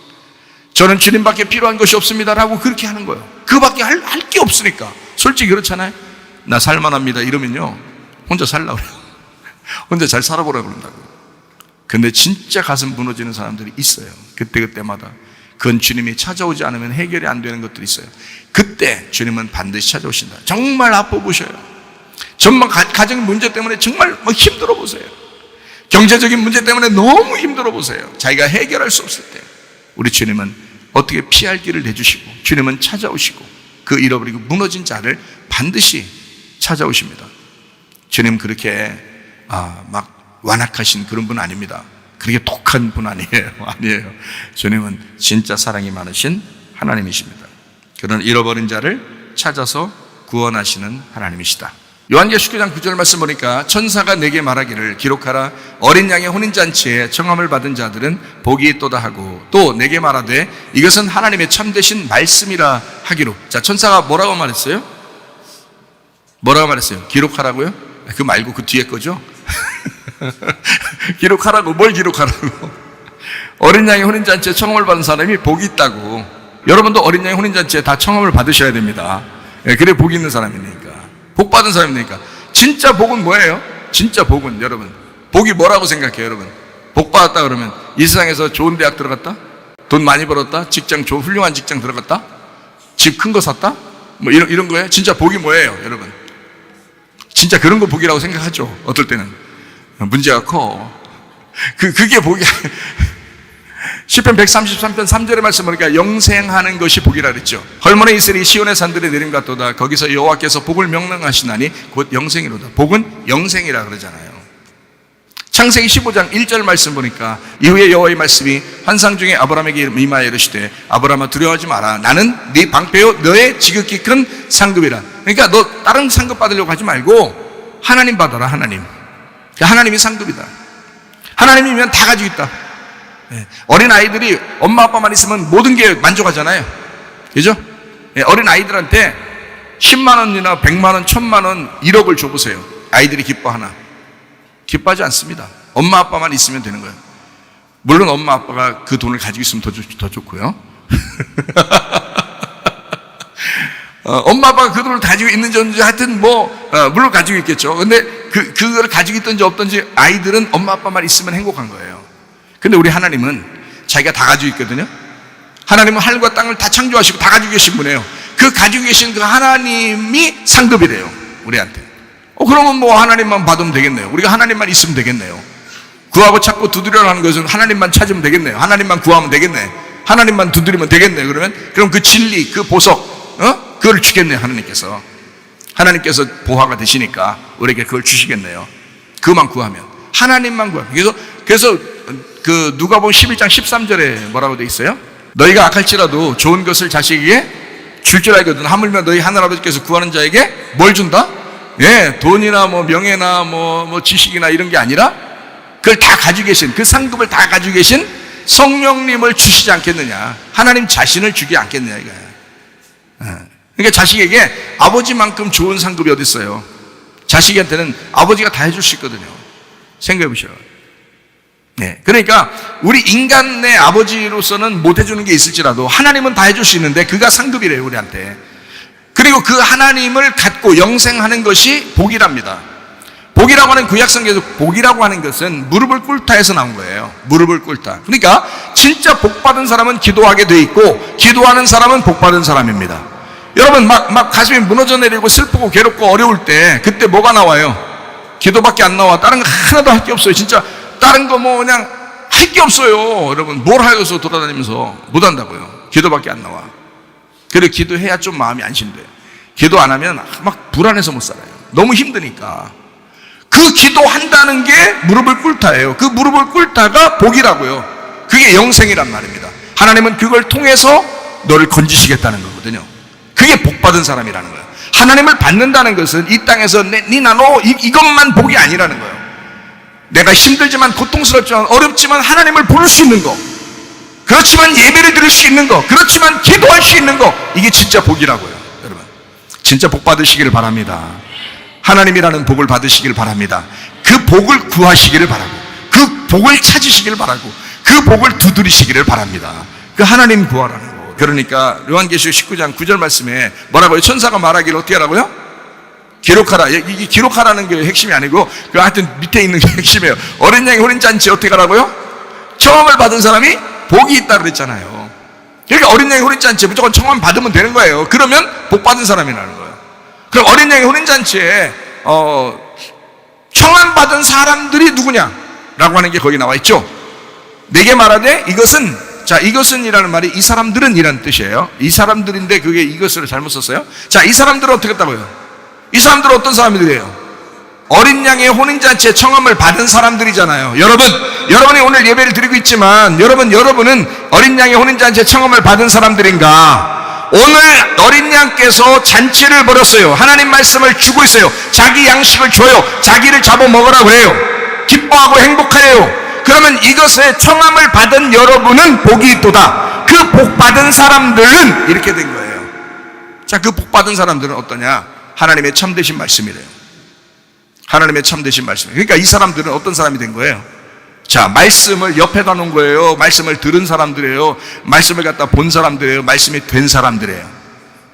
저는 주님밖에 필요한 것이 없습니다라고 그렇게 하는 거예요. 그거밖에 할 게 없으니까. 솔직히 그렇잖아요. 나 살만합니다 이러면요 혼자 살라고 그래요. 혼자 잘 살아보라고 그런다고. 근데 진짜 가슴 무너지는 사람들이 있어요. 그때마다. 그건 주님이 찾아오지 않으면 해결이 안 되는 것들이 있어요. 그때 주님은 반드시 찾아오신다. 정말 아파 보셔요. 정말 가정 문제 때문에 정말 힘들어 보세요. 경제적인 문제 때문에 너무 힘들어 보세요. 자기가 해결할 수 없을 때 우리 주님은 어떻게 피할 길을 내주시고 주님은 찾아오시고 그 잃어버리고 무너진 자를 반드시 찾아오십니다. 주님 그렇게 막 완악하신 그런 분 아닙니다. 그렇게 독한 분 아니에요. 아니에요. 주님은 진짜 사랑이 많으신 하나님이십니다. 그런 잃어버린 자를 찾아서 구원하시는 하나님이시다. 요한계시록 19장 9절 말씀 보니까 천사가 내게 말하기를 기록하라. 어린 양의 혼인잔치에 청함을 받은 자들은 복이 있도다 하고, 또 내게 말하되 이것은 하나님의 참되신 말씀이라 하기로. 자, 천사가 뭐라고 말했어요? 뭐라고 말했어요? 기록하라고요? 그 말고 그 뒤에 거죠? 기록하라고. 뭘 기록하라고? 어린 양의 혼인잔치에 청함을 받은 사람이 복이 있다고. 여러분도 어린 양의 혼인잔치에 다 청함을 받으셔야 됩니다. 그래 복이 있는 사람이니까, 복 받은 사람이니까. 진짜 복은 뭐예요? 진짜 복은, 여러분, 복이 뭐라고 생각해요? 여러분, 복 받았다 그러면 이 세상에서 좋은 대학 들어갔다, 돈 많이 벌었다, 직장 좋은 훌륭한 직장 들어갔다, 집 큰 거 샀다, 뭐 이런 거예요? 진짜 복이 뭐예요, 여러분? 진짜 그런 거 복이라고 생각하죠. 어떨 때는 문제가 커. 그게 복이. 시편 133편 3절의 말씀 보니까 영생하는 것이 복이라 그랬죠. 헐모네 이슬이 시온의 산들에 내림 같도다. 거기서 여호와께서 복을 명령하시나니 곧 영생이로다. 복은 영생이라 그러잖아요. 창세기 15장 1절 말씀 보니까 이후에 여호와의 말씀이 환상 중에 아브라함에게 임하여 이르시되 아브라함아 두려워하지 마라. 나는 네 방패요 너의 지극히 큰 상급이라. 그러니까 너 다른 상급 받으려고 하지 말고 하나님 받아라. 하나님. 하나님이 상급이다. 하나님이면 다 가지고 있다. 어린 아이들이 엄마 아빠만 있으면 모든 게 만족하잖아요. 그죠? 어린 아이들한테 10만 원이나 100만 원, 1000만 원, 1억을 줘보세요. 아이들이 기뻐하나? 기뻐하지 않습니다. 엄마 아빠만 있으면 되는 거예요. 물론 엄마 아빠가 그 돈을 가지고 있으면 더 좋고요. 엄마 아빠가 그 돈을 가지고 있는지 없는지 하여튼 물론 가지고 있겠죠. 근데 그걸 가지고 있든지 없든지 아이들은 엄마 아빠만 있으면 행복한 거예요. 근데 우리 하나님은 자기가 다 가지고 있거든요. 하나님은 하늘과 땅을 다 창조하시고 다 가지고 계신 분이에요. 그 가지고 계신 그 하나님이 상급이래요, 우리한테. 그러면 뭐 하나님만 받으면 되겠네요. 우리가 하나님만 있으면 되겠네요. 구하고 찾고 두드리라는 것은 하나님만 찾으면 되겠네요. 하나님만 구하면 되겠네. 하나님만 두드리면 되겠네요. 그럼 그 진리, 그 보석, 그걸 주겠네요. 하나님께서 보화가 되시니까 우리에게 그걸 주시겠네요. 그것만 구하면, 하나님만 구하면. 그래서 그 누가복음 11장 13절에 뭐라고 되어 있어요? 너희가 악할지라도 좋은 것을 자식에게 줄 줄 알거든. 하물며 너희 하늘아버지께서 구하는 자에게 뭘 준다? 돈이나 뭐 명예나 뭐 지식이나 이런 게 아니라 그걸 다 가지고 계신, 그 상급을 다 가지고 계신 성령님을 주시지 않겠느냐. 하나님 자신을 주지 않겠느냐 이거야. 그러니까 자식에게 아버지만큼 좋은 상급이 어디 있어요? 자식한테는 아버지가 다 해줄 수 있거든요. 생각해 보셔요. 그러니까 우리 인간의 아버지로서는 못 해주는 게 있을지라도 하나님은 다 해줄 수 있는데 그가 상급이래요, 우리한테. 그리고 그 하나님을 갖고 영생하는 것이 복이랍니다. 복이라고 하는 구약성경에서 복이라고 하는 것은 무릎을 꿇다에서 나온 거예요. 무릎을 꿇다. 그러니까 진짜 복받은 사람은 기도하게 돼 있고 기도하는 사람은 복받은 사람입니다. 여러분 막 가슴이 무너져 내리고 슬프고 괴롭고 어려울 때 그때 뭐가 나와요? 기도밖에 안 나와. 다른 거 하나도 할 게 없어요. 진짜 다른 거 그냥 할 게 없어요. 여러분 뭘 하여서 돌아다니면서 못 한다고요. 기도밖에 안 나와. 그리고 기도해야 좀 마음이 안심돼요. 기도 안 하면 막 불안해서 못 살아요. 너무 힘드니까. 그 기도한다는 게 무릎을 꿇다예요. 그 무릎을 꿇다가 복이라고요. 그게 영생이란 말입니다. 하나님은 그걸 통해서 너를 건지시겠다는 거거든요. 그게 복받은 사람이라는 거예요. 하나님을 받는다는 것은 이 땅에서 니나 너 이것만 복이 아니라는 거예요. 내가 힘들지만 고통스럽지만 어렵지만 하나님을 부를 수 있는 거, 그렇지만 예배를 드릴 수 있는 거, 그렇지만 기도할 수 있는 거, 이게 진짜 복이라고요. 여러분 진짜 복 받으시기를 바랍니다. 하나님이라는 복을 받으시기를 바랍니다. 그 복을 구하시기를 바라고, 그 복을 찾으시기를 바라고, 그 복을 두드리시기를 바랍니다. 그 하나님 구하라는 거. 그러니까 요한계시록 19장 9절 말씀에 뭐라고요? 천사가 말하기를 어떻게 하라고요? 기록하라. 이게 기록하라는 게 핵심이 아니고 그 하여튼 밑에 있는 게 핵심이에요. 어린 양의 혼인잔치 어떻게 하라고요? 청함을 받은 사람이 복이 있다 그랬잖아요. 그러니까 어린 양의 혼인잔치에 무조건 청함 받으면 되는 거예요. 그러면 복 받은 사람이라는 거예요. 그럼 어린 양의 혼인잔치에 청함 받은 사람들이 누구냐? 라고 하는 게 거기 나와 있죠. 내게 말하되 이것은 이라는 말이 이 사람들은 이라는 뜻이에요. 이 사람들인데 그게 이것을 잘못 썼어요. 자, 이 사람들은 어떻게 했다고요? 이 사람들은 어떤 사람들이에요? 어린 양의 혼인잔치의 청함을 받은 사람들이잖아요. 여러분이 오늘 예배를 드리고 있지만 여러분은 어린 양의 혼인잔치의 청함을 받은 사람들인가? 오늘 어린 양께서 잔치를 벌였어요. 하나님 말씀을 주고 있어요. 자기 양식을 줘요. 자기를 잡아먹으라고 그래요. 기뻐하고 행복하래요. 그러면 이것에 청함을 받은 여러분은 복이 있도다. 그 복 받은 사람들은 이렇게 된 거예요. 자, 그 복 받은 사람들은 어떠냐? 하나님의 참되신 말씀이래요. 하나님의 참되신 말씀. 그러니까 이 사람들은 어떤 사람이 된 거예요? 자, 말씀을 옆에다 놓은 거예요. 말씀을 들은 사람들이에요. 말씀을 갖다 본 사람들이에요. 말씀이 된 사람들이에요.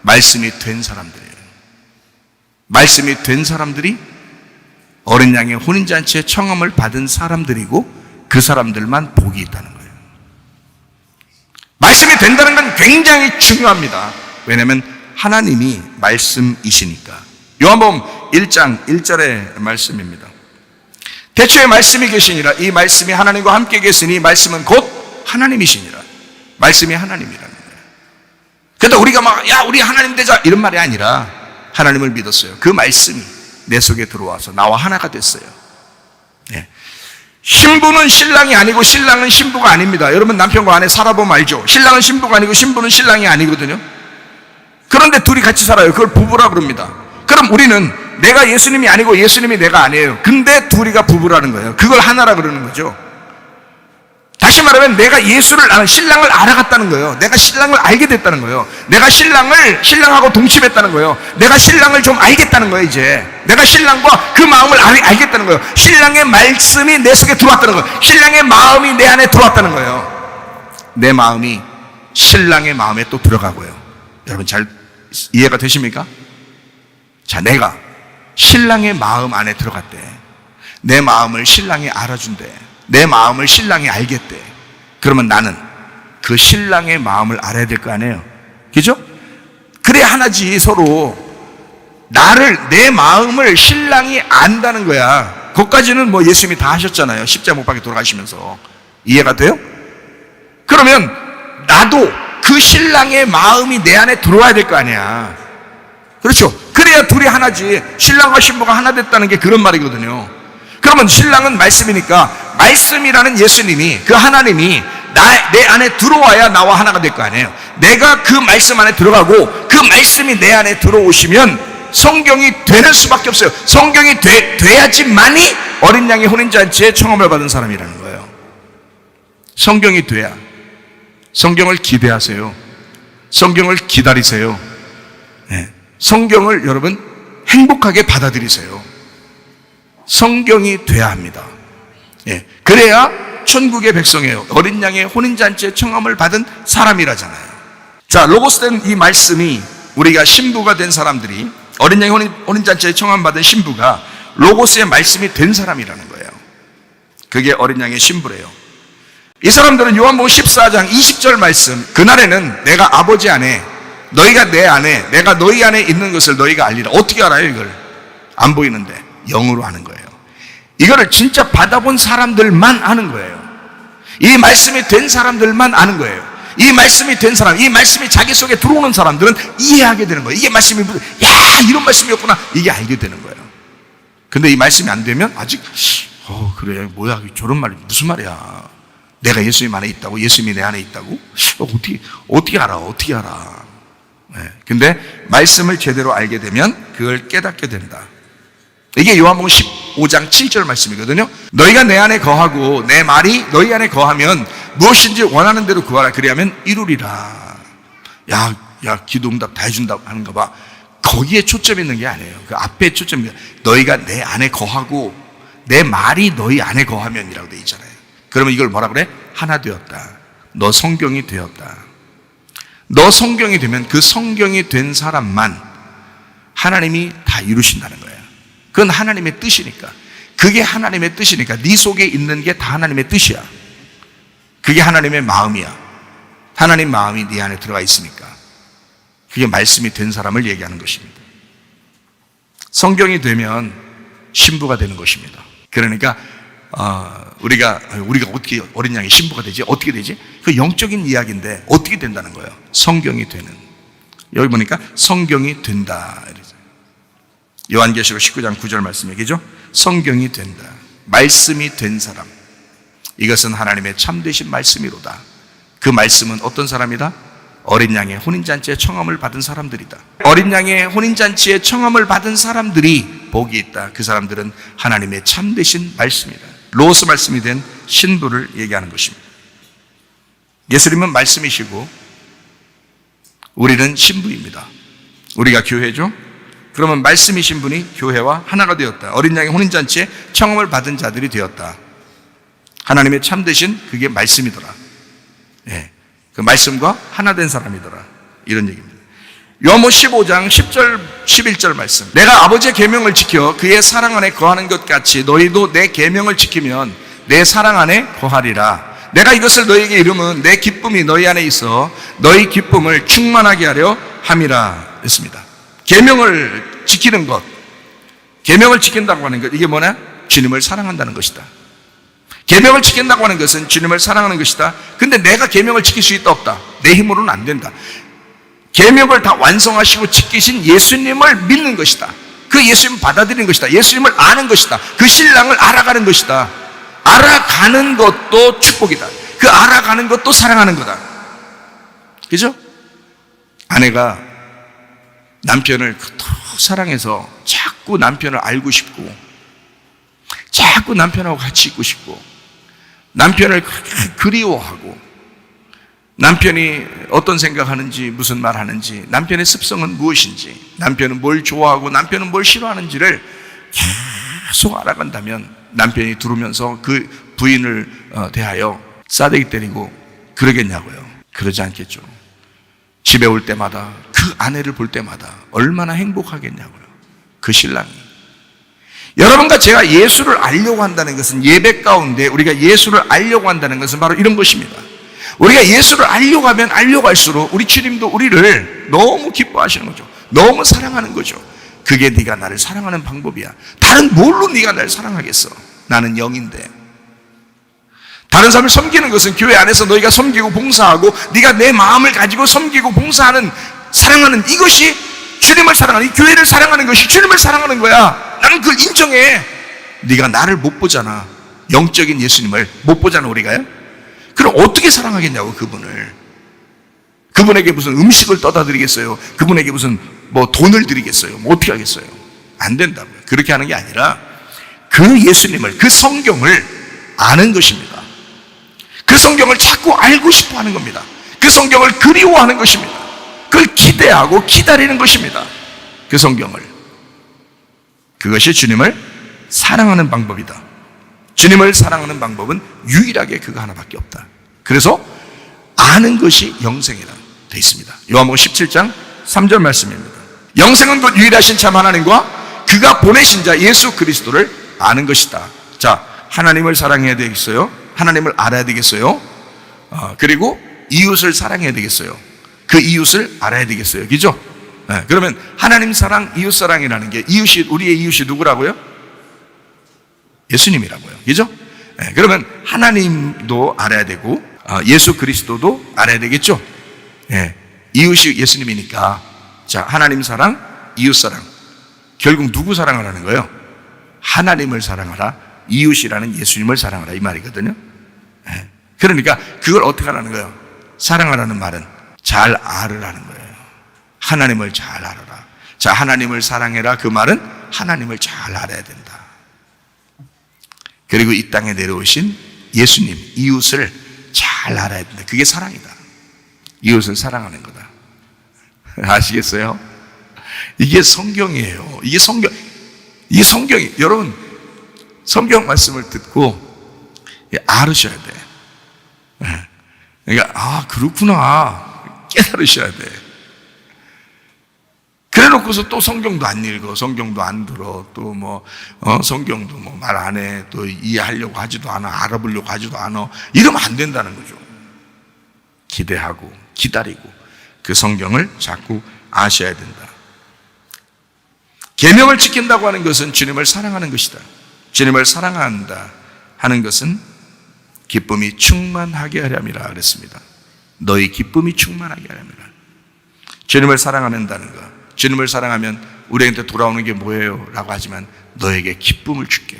말씀이 된 사람들이에요. 말씀이 된 사람들이 어린 양의 혼인잔치의 청함을 받은 사람들이고 그 사람들만 복이 있다는 거예요. 말씀이 된다는 건 굉장히 중요합니다. 왜냐하면 하나님이 말씀이시니까. 요한복음 1장 1절의 말씀입니다. 태초에 말씀이 계시니라. 이 말씀이 하나님과 함께 계시니 말씀은 곧 하나님이시니라. 말씀이 하나님이라는 거예요. 그런데 우리가 우리 하나님 되자 이런 말이 아니라 하나님을 믿었어요. 그 말씀이 내 속에 들어와서 나와 하나가 됐어요. 네. 신부는 신랑이 아니고 신랑은 신부가 아닙니다. 여러분 남편과 아내 살아보면 알죠. 신랑은 신부가 아니고 신부는 신랑이 아니거든요. 그런데 둘이 같이 살아요. 그걸 부부라 그럽니다. 그럼 우리는 내가 예수님이 아니고 예수님이 내가 아니에요. 근데 둘이가 부부라는 거예요. 그걸 하나라 그러는 거죠. 다시 말하면 내가 신랑을 알아갔다는 거예요. 내가 신랑을 알게 됐다는 거예요. 내가 신랑하고 동침했다는 거예요. 내가 신랑을 좀 알겠다는 거예요. 이제 내가 신랑과 그 마음을 알겠다는 거예요. 신랑의 말씀이 내 속에 들어왔다는 거예요. 신랑의 마음이 내 안에 들어왔다는 거예요. 내 마음이 신랑의 마음에 또 들어가고요. 여러분 잘 이해가 되십니까? 자, 내가 신랑의 마음 안에 들어갔대. 내 마음을 신랑이 알아준대. 내 마음을 신랑이 알겠대. 그러면 나는 그 신랑의 마음을 알아야 될 거 아니에요. 그죠? 그래 하나지. 서로 내 마음을 신랑이 안다는 거야. 거기까지는 뭐 예수님이 다 하셨잖아요. 십자가 못 박혀 돌아가시면서. 이해가 돼요? 그러면 나도 그 신랑의 마음이 내 안에 들어와야 될 거 아니야. 그렇죠? 그래야 둘이 하나지. 신랑과 신부가 하나 됐다는 게 그런 말이거든요. 그러면 신랑은 말씀이니까 말씀이라는 예수님이, 그 하나님이 내 안에 들어와야 나와 하나가 될 거 아니에요. 내가 그 말씀 안에 들어가고 그 말씀이 내 안에 들어오시면 성경이 되는 수밖에 없어요. 성경이 돼야지만이 어린 양의 혼인잔치에 청함을 받은 사람이라는 거예요. 성경이 돼야. 성경을 기대하세요. 성경을 기다리세요. 네. 성경을 여러분 행복하게 받아들이세요. 성경이 돼야 합니다. 예, 그래야 천국의 백성이에요. 어린 양의 혼인잔치에 청함을 받은 사람이라잖아요. 자, 로고스된 이 말씀이 우리가 신부가 된 사람들이, 어린 양의 혼인잔치에 청함 받은 신부가 로고스의 말씀이 된 사람이라는 거예요. 그게 어린 양의 신부래요. 이 사람들은 요한복음 14장 20절 말씀, 그날에는 내가 아버지 안에, 너희가 내 안에, 내가 너희 안에 있는 것을 너희가 알리라. 어떻게 알아요 이걸? 안 보이는데 영으로 아는 거예요. 이거를 진짜 받아본 사람들만 아는 거예요. 이 말씀이 된 사람들만 아는 거예요. 이 말씀이 된 사람, 이 말씀이 자기 속에 들어오는 사람들은 이해하게 되는 거예요. 이게 말씀이 이런 말씀이었구나, 이게 알게 되는 거예요. 근데 이 말씀이 안 되면 아직 그래, 뭐야, 저런 말이 무슨 말이야. 내가 예수님 안에 있다고, 예수님이 내 안에 있다고? 어떻게 알아? 네. 근데 말씀을 제대로 알게 되면 그걸 깨닫게 된다. 이게 요한복음 15장 7절 말씀이거든요. 너희가 내 안에 거하고 내 말이 너희 안에 거하면 무엇인지 원하는 대로 구하라. 그리하면 이루리라. 야, 기도 응답 다 해준다고 하는가 봐. 거기에 초점이 있는 게 아니에요. 그 앞에 초점이, 너희가 내 안에 거하고 내 말이 너희 안에 거하면이라고 돼 있잖아요. 그러면 이걸 뭐라 그래? 하나 되었다. 너 성경이 되었다. 너 성경이 되면 그 성경이 된 사람만 하나님이 다 이루신다는 거예요. 그건 하나님의 뜻이니까. 그게 하나님의 뜻이니까. 네 속에 있는 게 다 하나님의 뜻이야. 그게 하나님의 마음이야. 하나님 마음이 네 안에 들어가 있으니까. 그게 말씀이 된 사람을 얘기하는 것입니다. 성경이 되면 신부가 되는 것입니다. 그러니까 우리가 어떻게 어린 양이 신부가 되지? 어떻게 되지? 그 영적인 이야기인데 어떻게 된다는 거예요? 성경이 되는. 여기 보니까 성경이 된다. 요한계시록 19장 9절 말씀 얘기죠. 성경이 된다. 말씀이 된 사람. 이것은 하나님의 참되신 말씀이로다. 그 말씀은 어떤 사람이다? 어린 양의 혼인잔치에 청함을 받은 사람들이다. 어린 양의 혼인잔치에 청함을 받은 사람들이 복이 있다. 그 사람들은 하나님의 참되신 말씀이다. 로스 말씀이 된 신부를 얘기하는 것입니다. 예수님은 말씀이시고 우리는 신부입니다. 우리가 교회죠. 그러면 말씀이신 분이 교회와 하나가 되었다. 어린 양의 혼인잔치에 청함을 받은 자들이 되었다. 하나님의 참되신 그게 말씀이더라. 예, 그 말씀과 하나 된 사람이더라. 이런 얘기입니다. 요한복음 15장 10절 11절 말씀. 내가 아버지의 계명을 지켜 그의 사랑 안에 거하는 것 같이 너희도 내 계명을 지키면 내 사랑 안에 거하리라. 내가 이것을 너희에게 이름은 내 기쁨이 너희 안에 있어 너희 기쁨을 충만하게 하려 함이라 했습니다. 계명을 지키는 것, 계명을 지킨다고 하는 것, 이게 뭐냐? 주님을 사랑한다는 것이다. 계명을 지킨다고 하는 것은 주님을 사랑하는 것이다. 근데 내가 계명을 지킬 수 있다 없다? 내 힘으로는 안 된다. 계명을 다 완성하시고 지키신 예수님을 믿는 것이다. 그 예수님을 받아들이는 것이다. 예수님을 아는 것이다. 그 신랑을 알아가는 것이다. 알아가는 것도 축복이다. 그 알아가는 것도 사랑하는 거다. 그죠? 아내가 남편을 그토록 사랑해서 자꾸 남편을 알고 싶고 자꾸 남편하고 같이 있고 싶고 남편을 그리워하고 남편이 어떤 생각하는지 무슨 말 하는지 남편의 습성은 무엇인지 남편은 뭘 좋아하고 남편은 뭘 싫어하는지를 계속 알아간다면 남편이 들어오면서 그 부인을 대하여 싸대기 때리고 그러겠냐고요? 그러지 않겠죠. 집에 올 때마다 그 아내를 볼 때마다 얼마나 행복하겠냐고요. 그 신랑이. 여러분과 제가 예수를 알려고 한다는 것은 예배 가운데 우리가 예수를 알려고 한다는 것은 바로 이런 것입니다. 우리가 예수를 알려고 하면 알려고 할수록 우리 주님도 우리를 너무 기뻐하시는 거죠. 너무 사랑하는 거죠. 그게 네가 나를 사랑하는 방법이야. 다른 뭘로 네가 나를 사랑하겠어? 나는 영인데. 다른 사람을 섬기는 것은 교회 안에서 너희가 섬기고 봉사하고 네가 내 마음을 가지고 섬기고 봉사하는 사랑하는 이것이 주님을 사랑하는, 이 교회를 사랑하는 것이 주님을 사랑하는 거야. 나는 그걸 인정해. 네가 나를 못 보잖아. 영적인 예수님을 못 보잖아 우리가요. 그럼 어떻게 사랑하겠냐고 그분을. 그분에게 무슨 음식을 떠다 드리겠어요? 그분에게 무슨 뭐 돈을 드리겠어요? 뭐 어떻게 하겠어요? 안 된다고요. 그렇게 하는 게 아니라 그 예수님을, 그 성경을 아는 것입니다. 그 성경을 자꾸 알고 싶어 하는 겁니다. 그 성경을 그리워하는 것입니다. 그걸 기대하고 기다리는 것입니다. 그 성경을. 그것이 주님을 사랑하는 방법이다. 주님을 사랑하는 방법은 유일하게 그거 하나밖에 없다. 그래서 아는 것이 영생이라 되어 있습니다. 요한복음 17장 3절 말씀입니다. 영생은 곧 유일하신 참 하나님과 그가 보내신 자 예수 그리스도를 아는 것이다. 자, 하나님을 사랑해야 되겠어요? 하나님을 알아야 되겠어요? 그리고 이웃을 사랑해야 되겠어요? 그 이웃을 알아야 되겠어요? 그죠? 네, 그러면 하나님 사랑, 이웃 사랑이라는 게 이웃이, 우리의 이웃이 누구라고요? 예수님이라고요. 그죠? 네, 그러면 하나님도 알아야 되고 예수 그리스도도 알아야 되겠죠? 네, 이웃이 예수님이니까 자, 하나님 사랑, 이웃 사랑. 결국 누구 사랑하라는 거예요? 하나님을 사랑하라, 이웃이라는 예수님을 사랑하라 이 말이거든요. 네. 그러니까 그걸 어떻게 하라는 거예요? 사랑하라는 말은 잘 알으라는 거예요. 하나님을 잘 알아라. 자, 하나님을 사랑해라 그 말은 하나님을 잘 알아야 된다. 그리고 이 땅에 내려오신 예수님, 이웃을 잘 알아야 된다. 그게 사랑이다. 이웃을 사랑하는 거다. 아시겠어요? 이게 성경이에요. 이게 성경이, 여러분, 성경 말씀을 듣고 알으셔야 돼. 그러니까, 그렇구나. 깨달으셔야 돼. 그래 놓고서 또 성경도 안 읽어. 성경도 안 들어. 또 성경도 말 안 해. 또 이해하려고 하지도 않아. 알아보려고 하지도 않아. 이러면 안 된다는 거죠. 기대하고, 기다리고, 그 성경을 자꾸 아셔야 된다. 계명을 지킨다고 하는 것은 주님을 사랑하는 것이다. 주님을 사랑한다 하는 것은 기쁨이 충만하게 하렴이라 그랬습니다. 너희 기쁨이 충만하게 하렴이라. 주님을 사랑한다는 것, 주님을 사랑하면 우리한테 돌아오는 게 뭐예요? 라고 하지만 너에게 기쁨을 줄게.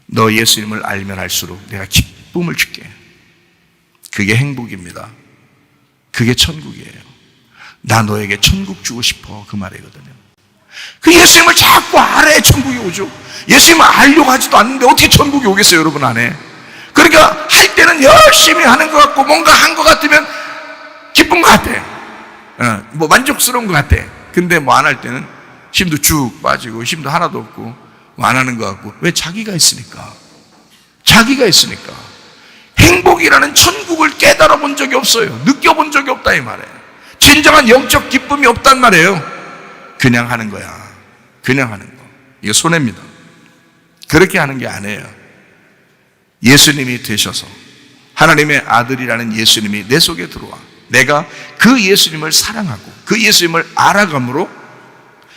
너 예수님을 알면 알수록 내가 기쁨을 줄게. 그게 행복입니다. 그게 천국이에요. 나 너에게 천국 주고 싶어. 그 말이거든요. 그 예수님을 자꾸 알아야 천국이 오죠. 예수님을 알려고 하지도 않는데 어떻게 천국이 오겠어요, 여러분 안에? 그러니까 할 때는 열심히 하는 것 같고 뭔가 한 것 같으면 기쁜 것 같아. 뭐 만족스러운 것 같아. 근데 뭐 안 할 때는 힘도 쭉 빠지고 힘도 하나도 없고 뭐 안 하는 것 같고. 왜? 자기가 있으니까. 자기가 있으니까. 행복이라는 천국을 깨달아 본 적이 없어요. 느껴본 적이 없다 이 말이에요. 진정한 영적 기쁨이 없단 말이에요. 그냥 하는 거야. 그냥 하는 거. 이거 손해입니다. 그렇게 하는 게 아니에요. 예수님이 되셔서 하나님의 아들이라는 예수님이 내 속에 들어와 내가 그 예수님을 사랑하고 그 예수님을 알아감으로,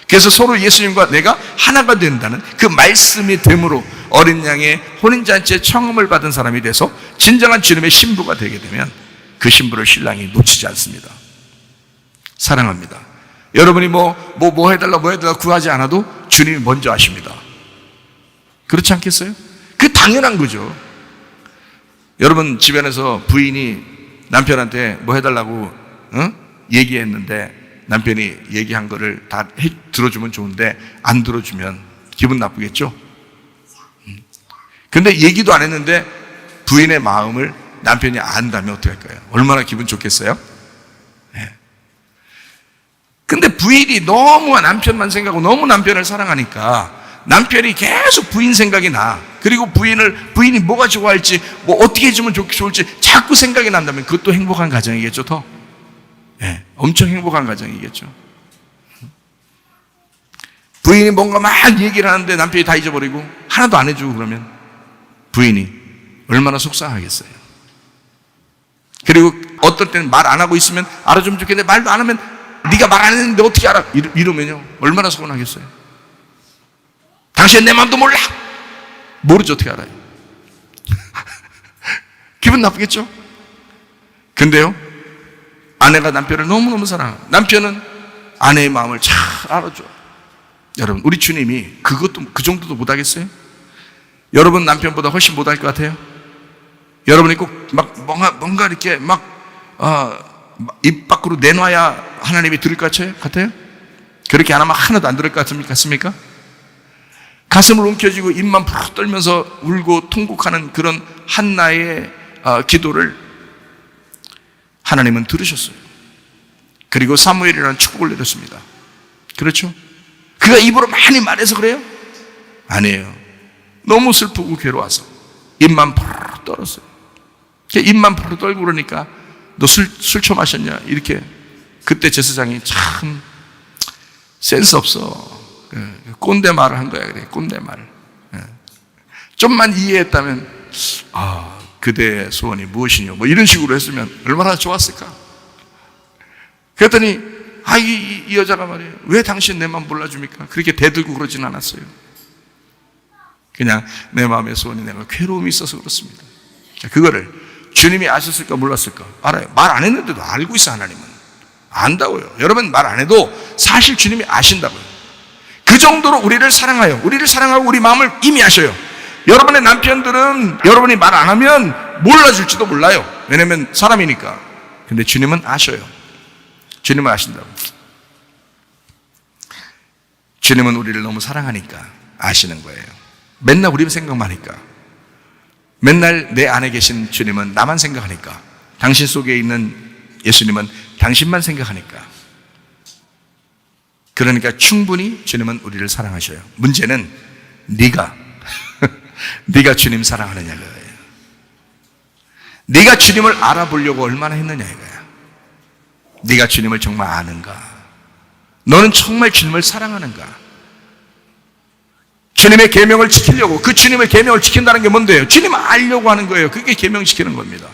그래서 서로 예수님과 내가 하나가 된다는 그 말씀이 됨으로 어린 양의 혼인잔치에 청음을 받은 사람이 돼서 진정한 주님의 신부가 되게 되면 그 신부를 신랑이 놓치지 않습니다. 사랑합니다. 여러분이 뭐 해달라 구하지 않아도 주님이 먼저 하십니다. 그렇지 않겠어요? 그 당연한 거죠. 여러분 주변에서 부인이 남편한테 뭐 해달라고 얘기했는데 남편이 얘기한 거를 다 들어주면 좋은데 안 들어주면 기분 나쁘겠죠? 근데 얘기도 안 했는데 부인의 마음을 남편이 안다면 어떻게 할까요? 얼마나 기분 좋겠어요? 네. 근데 부인이 너무 남편만 생각하고 너무 남편을 사랑하니까 남편이 계속 부인 생각이 나. 그리고 부인이 뭐가 좋아할지, 뭐 어떻게 해주면 좋을지 자꾸 생각이 난다면 그것도 행복한 가정이겠죠, 더? 네, 엄청 행복한 가정이겠죠. 부인이 뭔가 막 얘기를 하는데 남편이 다 잊어버리고 하나도 안 해주고 그러면 부인이 얼마나 속상하겠어요. 그리고 어떨 때는 말 안 하고 있으면 알아주면 좋겠는데 말도 안 하면 네가 말 안 했는데 어떻게 알아? 이러면요 얼마나 서운하겠어요. 당신 내 마음도 몰라. 모르죠. 어떻게 알아요? 기분 나쁘겠죠? 근데요 아내가 남편을 너무너무 사랑해요. 남편은 아내의 마음을 잘 알아줘. 여러분 우리 주님이 그 정도도 못하겠어요? 여러분 남편보다 훨씬 못할 것 같아요? 여러분이 꼭 막 뭔가 이렇게 입 밖으로 내놔야 하나님이 들을 것 같아요? 그렇게 안 하면 하나도 안 들을 것 같습니까? 가슴을 움켜쥐고 입만 푹 떨면서 울고 통곡하는 그런 한나의 기도를 하나님은 들으셨어요. 그리고 사무엘이라는 축복을 내렸습니다. 그렇죠? 그가 입으로 많이 말해서 그래요? 아니에요. 너무 슬프고 괴로워서 입만 푹 떨었어요. 입만 푹 떨고 그러니까 너 술 처음 마셨냐? 이렇게. 그때 제사장이 참 센스 없어. 꼰대 말을 한 거야. 그래, 꼰대 말을. 좀만 이해했다면 그대의 소원이 무엇이냐 뭐 이런 식으로 했으면 얼마나 좋았을까. 그랬더니 이 여자가 말이에요, 왜 당신 내 마음 몰라줍니까? 그렇게 대들고 그러진 않았어요. 그냥 내 마음의 소원이 내가 괴로움이 있어서 그렇습니다. 그거를 주님이 아셨을까 몰랐을까? 알아요. 말 안 했는데도 알고 있어. 하나님은 안다고요. 여러분 말 안 해도 사실 주님이 아신다고요. 그 정도로 우리를 사랑하여 우리를 사랑하고 우리 마음을 이미 아셔요. 여러분의 남편들은 여러분이 말 안 하면 몰라줄지도 몰라요. 왜냐면 사람이니까. 근데 주님은 아셔요. 주님은 아신다고. 주님은 우리를 너무 사랑하니까 아시는 거예요. 맨날 우리 생각만 하니까. 맨날 내 안에 계신 주님은 나만 생각하니까. 당신 속에 있는 예수님은 당신만 생각하니까. 그러니까 충분히 주님은 우리를 사랑하셔요. 문제는 네가 주님 사랑하느냐 이거예요. 네가 주님을 알아보려고 얼마나 했느냐 이거야. 네가 주님을 정말 아는가? 너는 정말 주님을 사랑하는가? 주님의 계명을 지키려고, 그 주님의 계명을 지킨다는 게 뭔데요? 주님을 알려고 하는 거예요. 그게 계명 지키는 겁니다.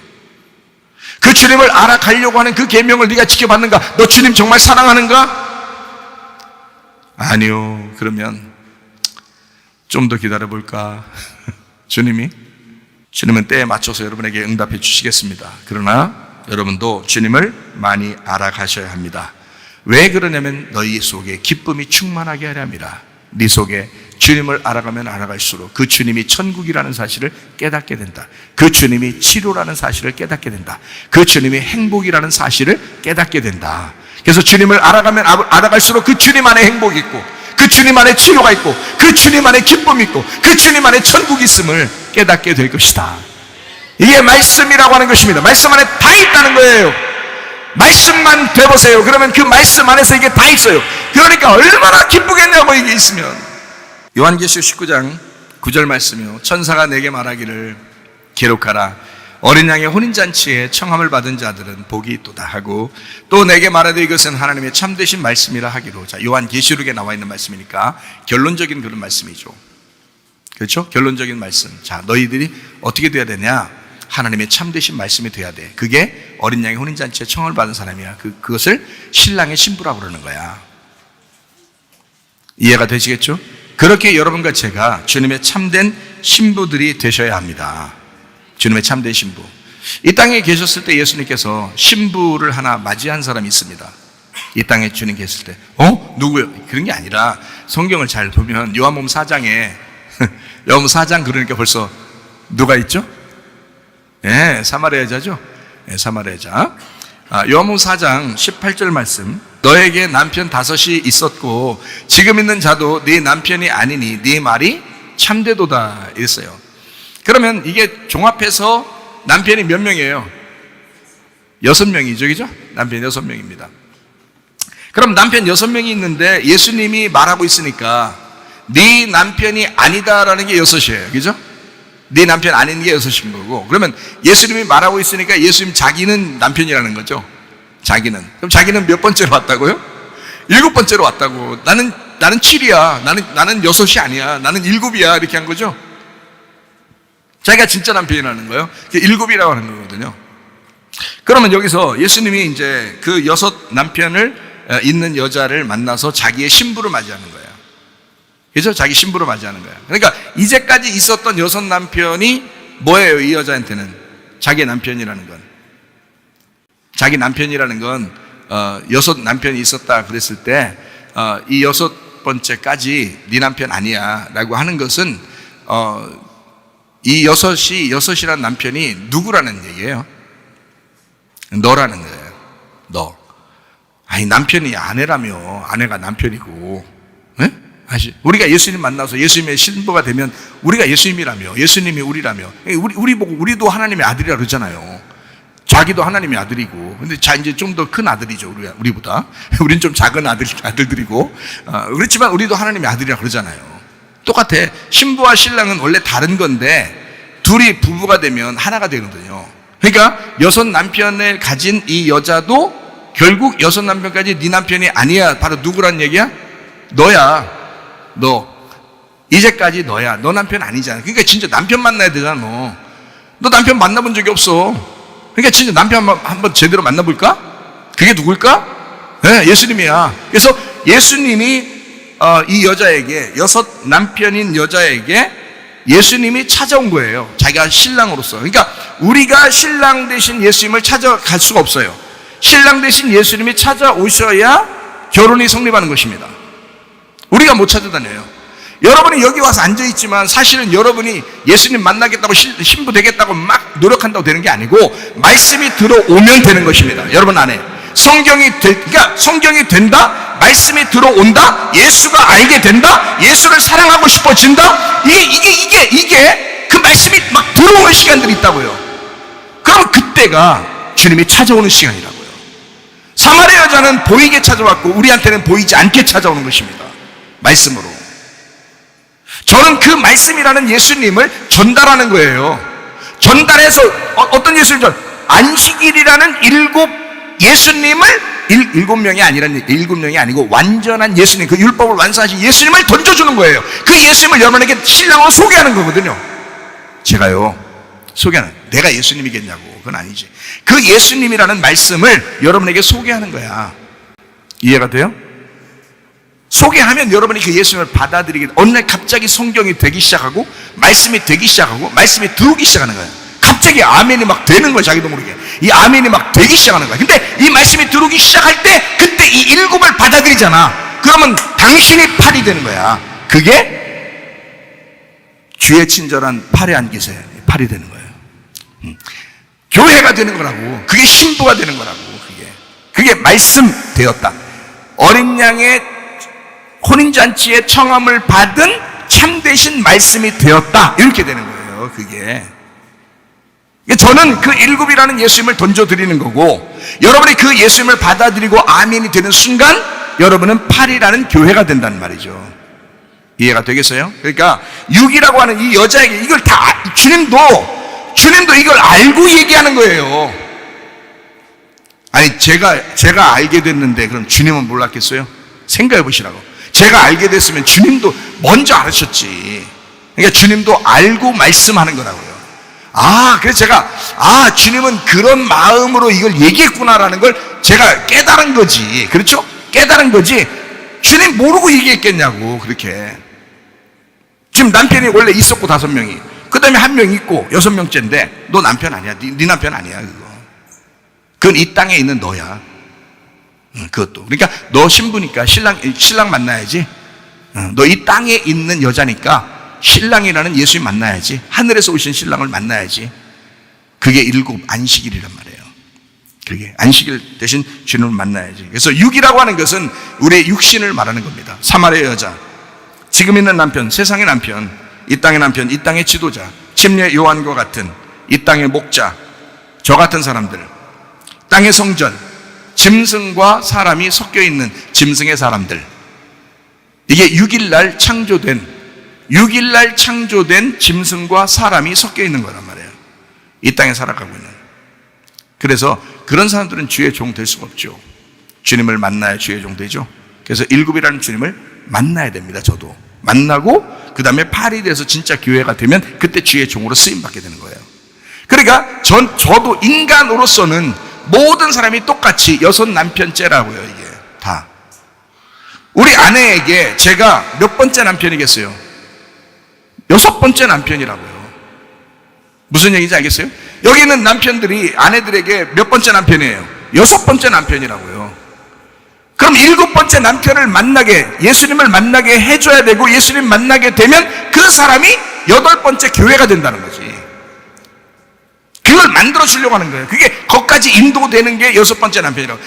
그 주님을 알아가려고 하는 그 계명을 네가 지켜봤는가? 너 주님 정말 사랑하는가? 아니요. 그러면 좀 더 기다려볼까? 주님은 때에 맞춰서 여러분에게 응답해 주시겠습니다. 그러나 여러분도 주님을 많이 알아가셔야 합니다. 왜 그러냐면 너희 속에 기쁨이 충만하게 하려 함이라. 네 속에 주님을 알아가면 알아갈수록 그 주님이 천국이라는 사실을 깨닫게 된다. 그 주님이 치료라는 사실을 깨닫게 된다. 그 주님이 행복이라는 사실을 깨닫게 된다. 그래서 주님을 알아가면 알아갈수록 그 주님 안에 행복이 있고, 그 주님 안에 치료가 있고, 그 주님 안에 기쁨이 있고, 그 주님 안에 천국이 있음을 깨닫게 될 것이다. 이게 말씀이라고 하는 것입니다. 말씀 안에 다 있다는 거예요. 말씀만 돼보세요. 그러면 그 말씀 안에서 이게 다 있어요. 그러니까 얼마나 기쁘겠냐고, 이게 있으면. 요한계시록 19장 9절 말씀이요, 천사가 내게 말하기를 기록하라. 어린 양의 혼인잔치에 청함을 받은 자들은 복이 있도다 하고, 또 내게 말하되 이것은 하나님의 참되신 말씀이라 하기로. 자, 요한계시록에 나와 있는 말씀이니까 결론적인 그런 말씀이죠. 그렇죠? 결론적인 말씀. 자, 너희들이 어떻게 돼야 되냐? 하나님의 참되신 말씀이 돼야 돼. 그게 어린 양의 혼인잔치에 청함을 받은 사람이야. 그것을 신랑의 신부라고 그러는 거야. 이해가 되시겠죠? 그렇게 여러분과 제가 주님의 참된 신부들이 되셔야 합니다. 주님의 참된 신부. 이 땅에 계셨을 때 예수님께서 신부를 하나 맞이한 사람이 있습니다. 이 땅에 주님 계실 때. 누구요? 그런 게 아니라 성경을 잘 보면 요한복음 4장에 요한복음 4장 그러니까 벌써 누가 있죠? 예, 사마리아 여자죠? 예, 사마리아 여자. 요한복음 4장 18절 말씀. 너에게 남편 5이 있었고 지금 있는 자도 네 남편이 아니니 네 말이 참되도다 이랬어요. 그러면 이게 종합해서 남편이 몇 명이에요? 6명이죠, 그죠? 남편이 6명입니다. 그럼 남편 6명이 있는데 예수님이 말하고 있으니까 네 남편이 아니다라는 게 6이에요, 그죠? 네 남편 아닌 게 6인 거고, 그러면 예수님이 말하고 있으니까 예수님 자기는 남편이라는 거죠. 자기는. 그럼 자기는 몇 번째로 왔다고요? 7번째로 왔다고. 나는 7이야. 나는 6이 아니야. 나는 7이야. 이렇게 한 거죠. 자기가 진짜 남편이라는 거예요. 7이라고 하는 거거든요. 그러면 여기서 예수님이 이제 그 6 남편을 있는 여자를 만나서 자기의 신부를 맞이하는 거예요. 그죠? 자기 신부를 맞이하는 거예요. 그러니까 이제까지 있었던 6 남편이 뭐예요? 이 여자한테는 자기 남편이라는 건. 자기 남편이라는 건 6 남편이 있었다 그랬을 때 이 6번째까지 네 남편 아니야 라고 하는 것은 이 6이라는 남편이 누구라는 얘기예요? 너라는 거예요. 너. 아니, 남편이 아내라며. 아내가 남편이고. 네? 우리가 예수님 만나서 예수님의 신부가 되면 우리가 예수님이라며, 예수님이 우리라며. 우리 보고 우리도 하나님의 아들이라 그러잖아요. 자기도 하나님의 아들이고. 근데 이제 좀 더 큰 아들이죠, 우리보다. 우린 좀 작은 아들들이고. 그렇지만 우리도 하나님의 아들이라 그러잖아요. 똑같아. 신부와 신랑은 원래 다른 건데 둘이 부부가 되면 하나가 되거든요. 그러니까 6 남편을 가진 이 여자도 결국 6 남편까지 네 남편이 아니야. 바로 누구란 얘기야? 너야. 너. 이제까지 너야. 너 남편 아니잖아. 그러니까 진짜 남편 만나야 되잖아, 너. 너 남편 만나본 적이 없어. 그러니까 진짜 남편 한번 제대로 만나볼까? 그게 누굴까? 네, 예수님이야. 그래서 예수님이 이 여자에게, 6 남편인 여자에게 예수님이 찾아온 거예요. 자기가 신랑으로서. 그러니까 우리가 신랑 대신 예수님을 찾아갈 수가 없어요. 신랑 대신 예수님이 찾아오셔야 결혼이 성립하는 것입니다. 우리가 못 찾아다녀요. 여러분이 여기 와서 앉아있지만 사실은 여러분이 예수님 만나겠다고 신부 되겠다고 막 노력한다고 되는 게 아니고 말씀이 들어오면 되는 것입니다. 여러분 안에 그러니까 성경이 된다, 말씀이 들어온다, 예수가 알게 된다, 예수를 사랑하고 싶어진다. 이게 그 말씀이 막 들어오는 시간들이 있다고요. 그럼 그때가 주님이 찾아오는 시간이라고요. 사마리아 여자는 보이게 찾아왔고 우리한테는 보이지 않게 찾아오는 것입니다. 말씀으로. 저는 그 말씀이라는 예수님을 전달하는 거예요. 전달해서 어떤 예수님? 안식일이라는 7 예수님을 7명이 아니란 7명이 아니고 완전한 예수님, 그 율법을 완성하신 예수님을 던져주는 거예요. 그 예수님을 여러분에게 신랑으로 소개하는 거거든요. 제가요 소개하는, 내가 예수님이겠냐고. 그건 아니지. 그 예수님이라는 말씀을 여러분에게 소개하는 거야. 이해가 돼요? 소개하면 여러분이 그 예수님을 받아들이게, 어느 날 갑자기 성경이 되기 시작하고 말씀이 되기 시작하고 말씀이 들어오기 시작하는 거예요. 갑자기 아멘이 막 되는 거예요. 자기도 모르게 이 아멘이 막 되기 시작하는 거예요. 근데 이 말씀이 들어오기 시작할 때 그때 이 7 팔이잖아. 그러면 당신이 팔이 되는 거야. 그게 주의 친절한 팔의 안기세, 팔이 되는 거예요. 교회가 되는 거라고. 그게 신부가 되는 거라고. 그게 말씀 되었다. 어린 양의 혼인잔치의 청함을 받은 참되신 말씀이 되었다. 이렇게 되는 거예요. 그게. 저는 그 일곱이라는 예수님을 던져드리는 거고, 여러분이 그 예수님을 받아들이고 아멘이 되는 순간 여러분은 8이라는 교회가 된다는 말이죠. 이해가 되겠어요? 그러니까 6이라고 하는 이 여자에게 이걸 다 주님도 이걸 알고 얘기하는 거예요. 아니 제가 알게 됐는데 그럼 주님은 몰랐겠어요? 생각해 보시라고. 제가 알게 됐으면 주님도 먼저 알으셨지. 그러니까 주님도 알고 말씀하는 거라고요. 그래서 제가 주님은 그런 마음으로 이걸 얘기했구나라는 걸 제가 깨달은 거지. 그렇죠? 깨달은 거지. 주님 모르고 얘기했겠냐고. 그렇게. 지금 남편이 원래 있었고 5명이, 그 다음에 1명 있고 6명째인데 너 남편 아니야. 네 남편 아니야. 그건 이 땅에 있는 너야. 그것도. 그러니까 너 신부니까 신랑 만나야지. 너 이 땅에 있는 여자니까 신랑이라는 예수님 만나야지. 하늘에서 오신 신랑을 만나야지. 그게 7 안식일이란 말이에요. 그게 안식일 대신 주님을 만나야지. 그래서 6이라고 하는 것은 우리의 육신을 말하는 겁니다. 사마리아 여자, 지금 있는 남편, 세상의 남편, 이 땅의 남편, 이 땅의 지도자, 침례 요한과 같은 이 땅의 목자, 저 같은 사람들, 땅의 성전, 짐승과 사람이 섞여 있는 짐승의 사람들. 이게 6일날 창조된 짐승과 사람이 섞여 있는 거란 말이에요. 이 땅에 살아가고 있는. 그래서 그런 사람들은 주의 종 될 수가 없죠. 주님을 만나야 주의 종 되죠. 그래서 7이라는 주님을 만나야 됩니다. 저도 만나고 그 다음에 8이 돼서 진짜 교회가 되면 그때 주의 종으로 쓰임받게 되는 거예요. 그러니까 저도 인간으로서는 모든 사람이 똑같이 6 남편째라고요. 이게 다 우리 아내에게 제가 몇 번째 남편이겠어요? 6번째 남편이라고요. 무슨 얘기인지 알겠어요? 여기 있는 남편들이 아내들에게 몇 번째 남편이에요? 6번째 남편이라고요. 그럼 7번째 남편을 예수님을 만나게 해줘야 되고, 예수님 만나게 되면 그 사람이 8번째 교회가 된다는 거지. 그걸 만들어 주려고 하는 거예요. 그게 거기까지 인도되는 게 6번째 남편이라고.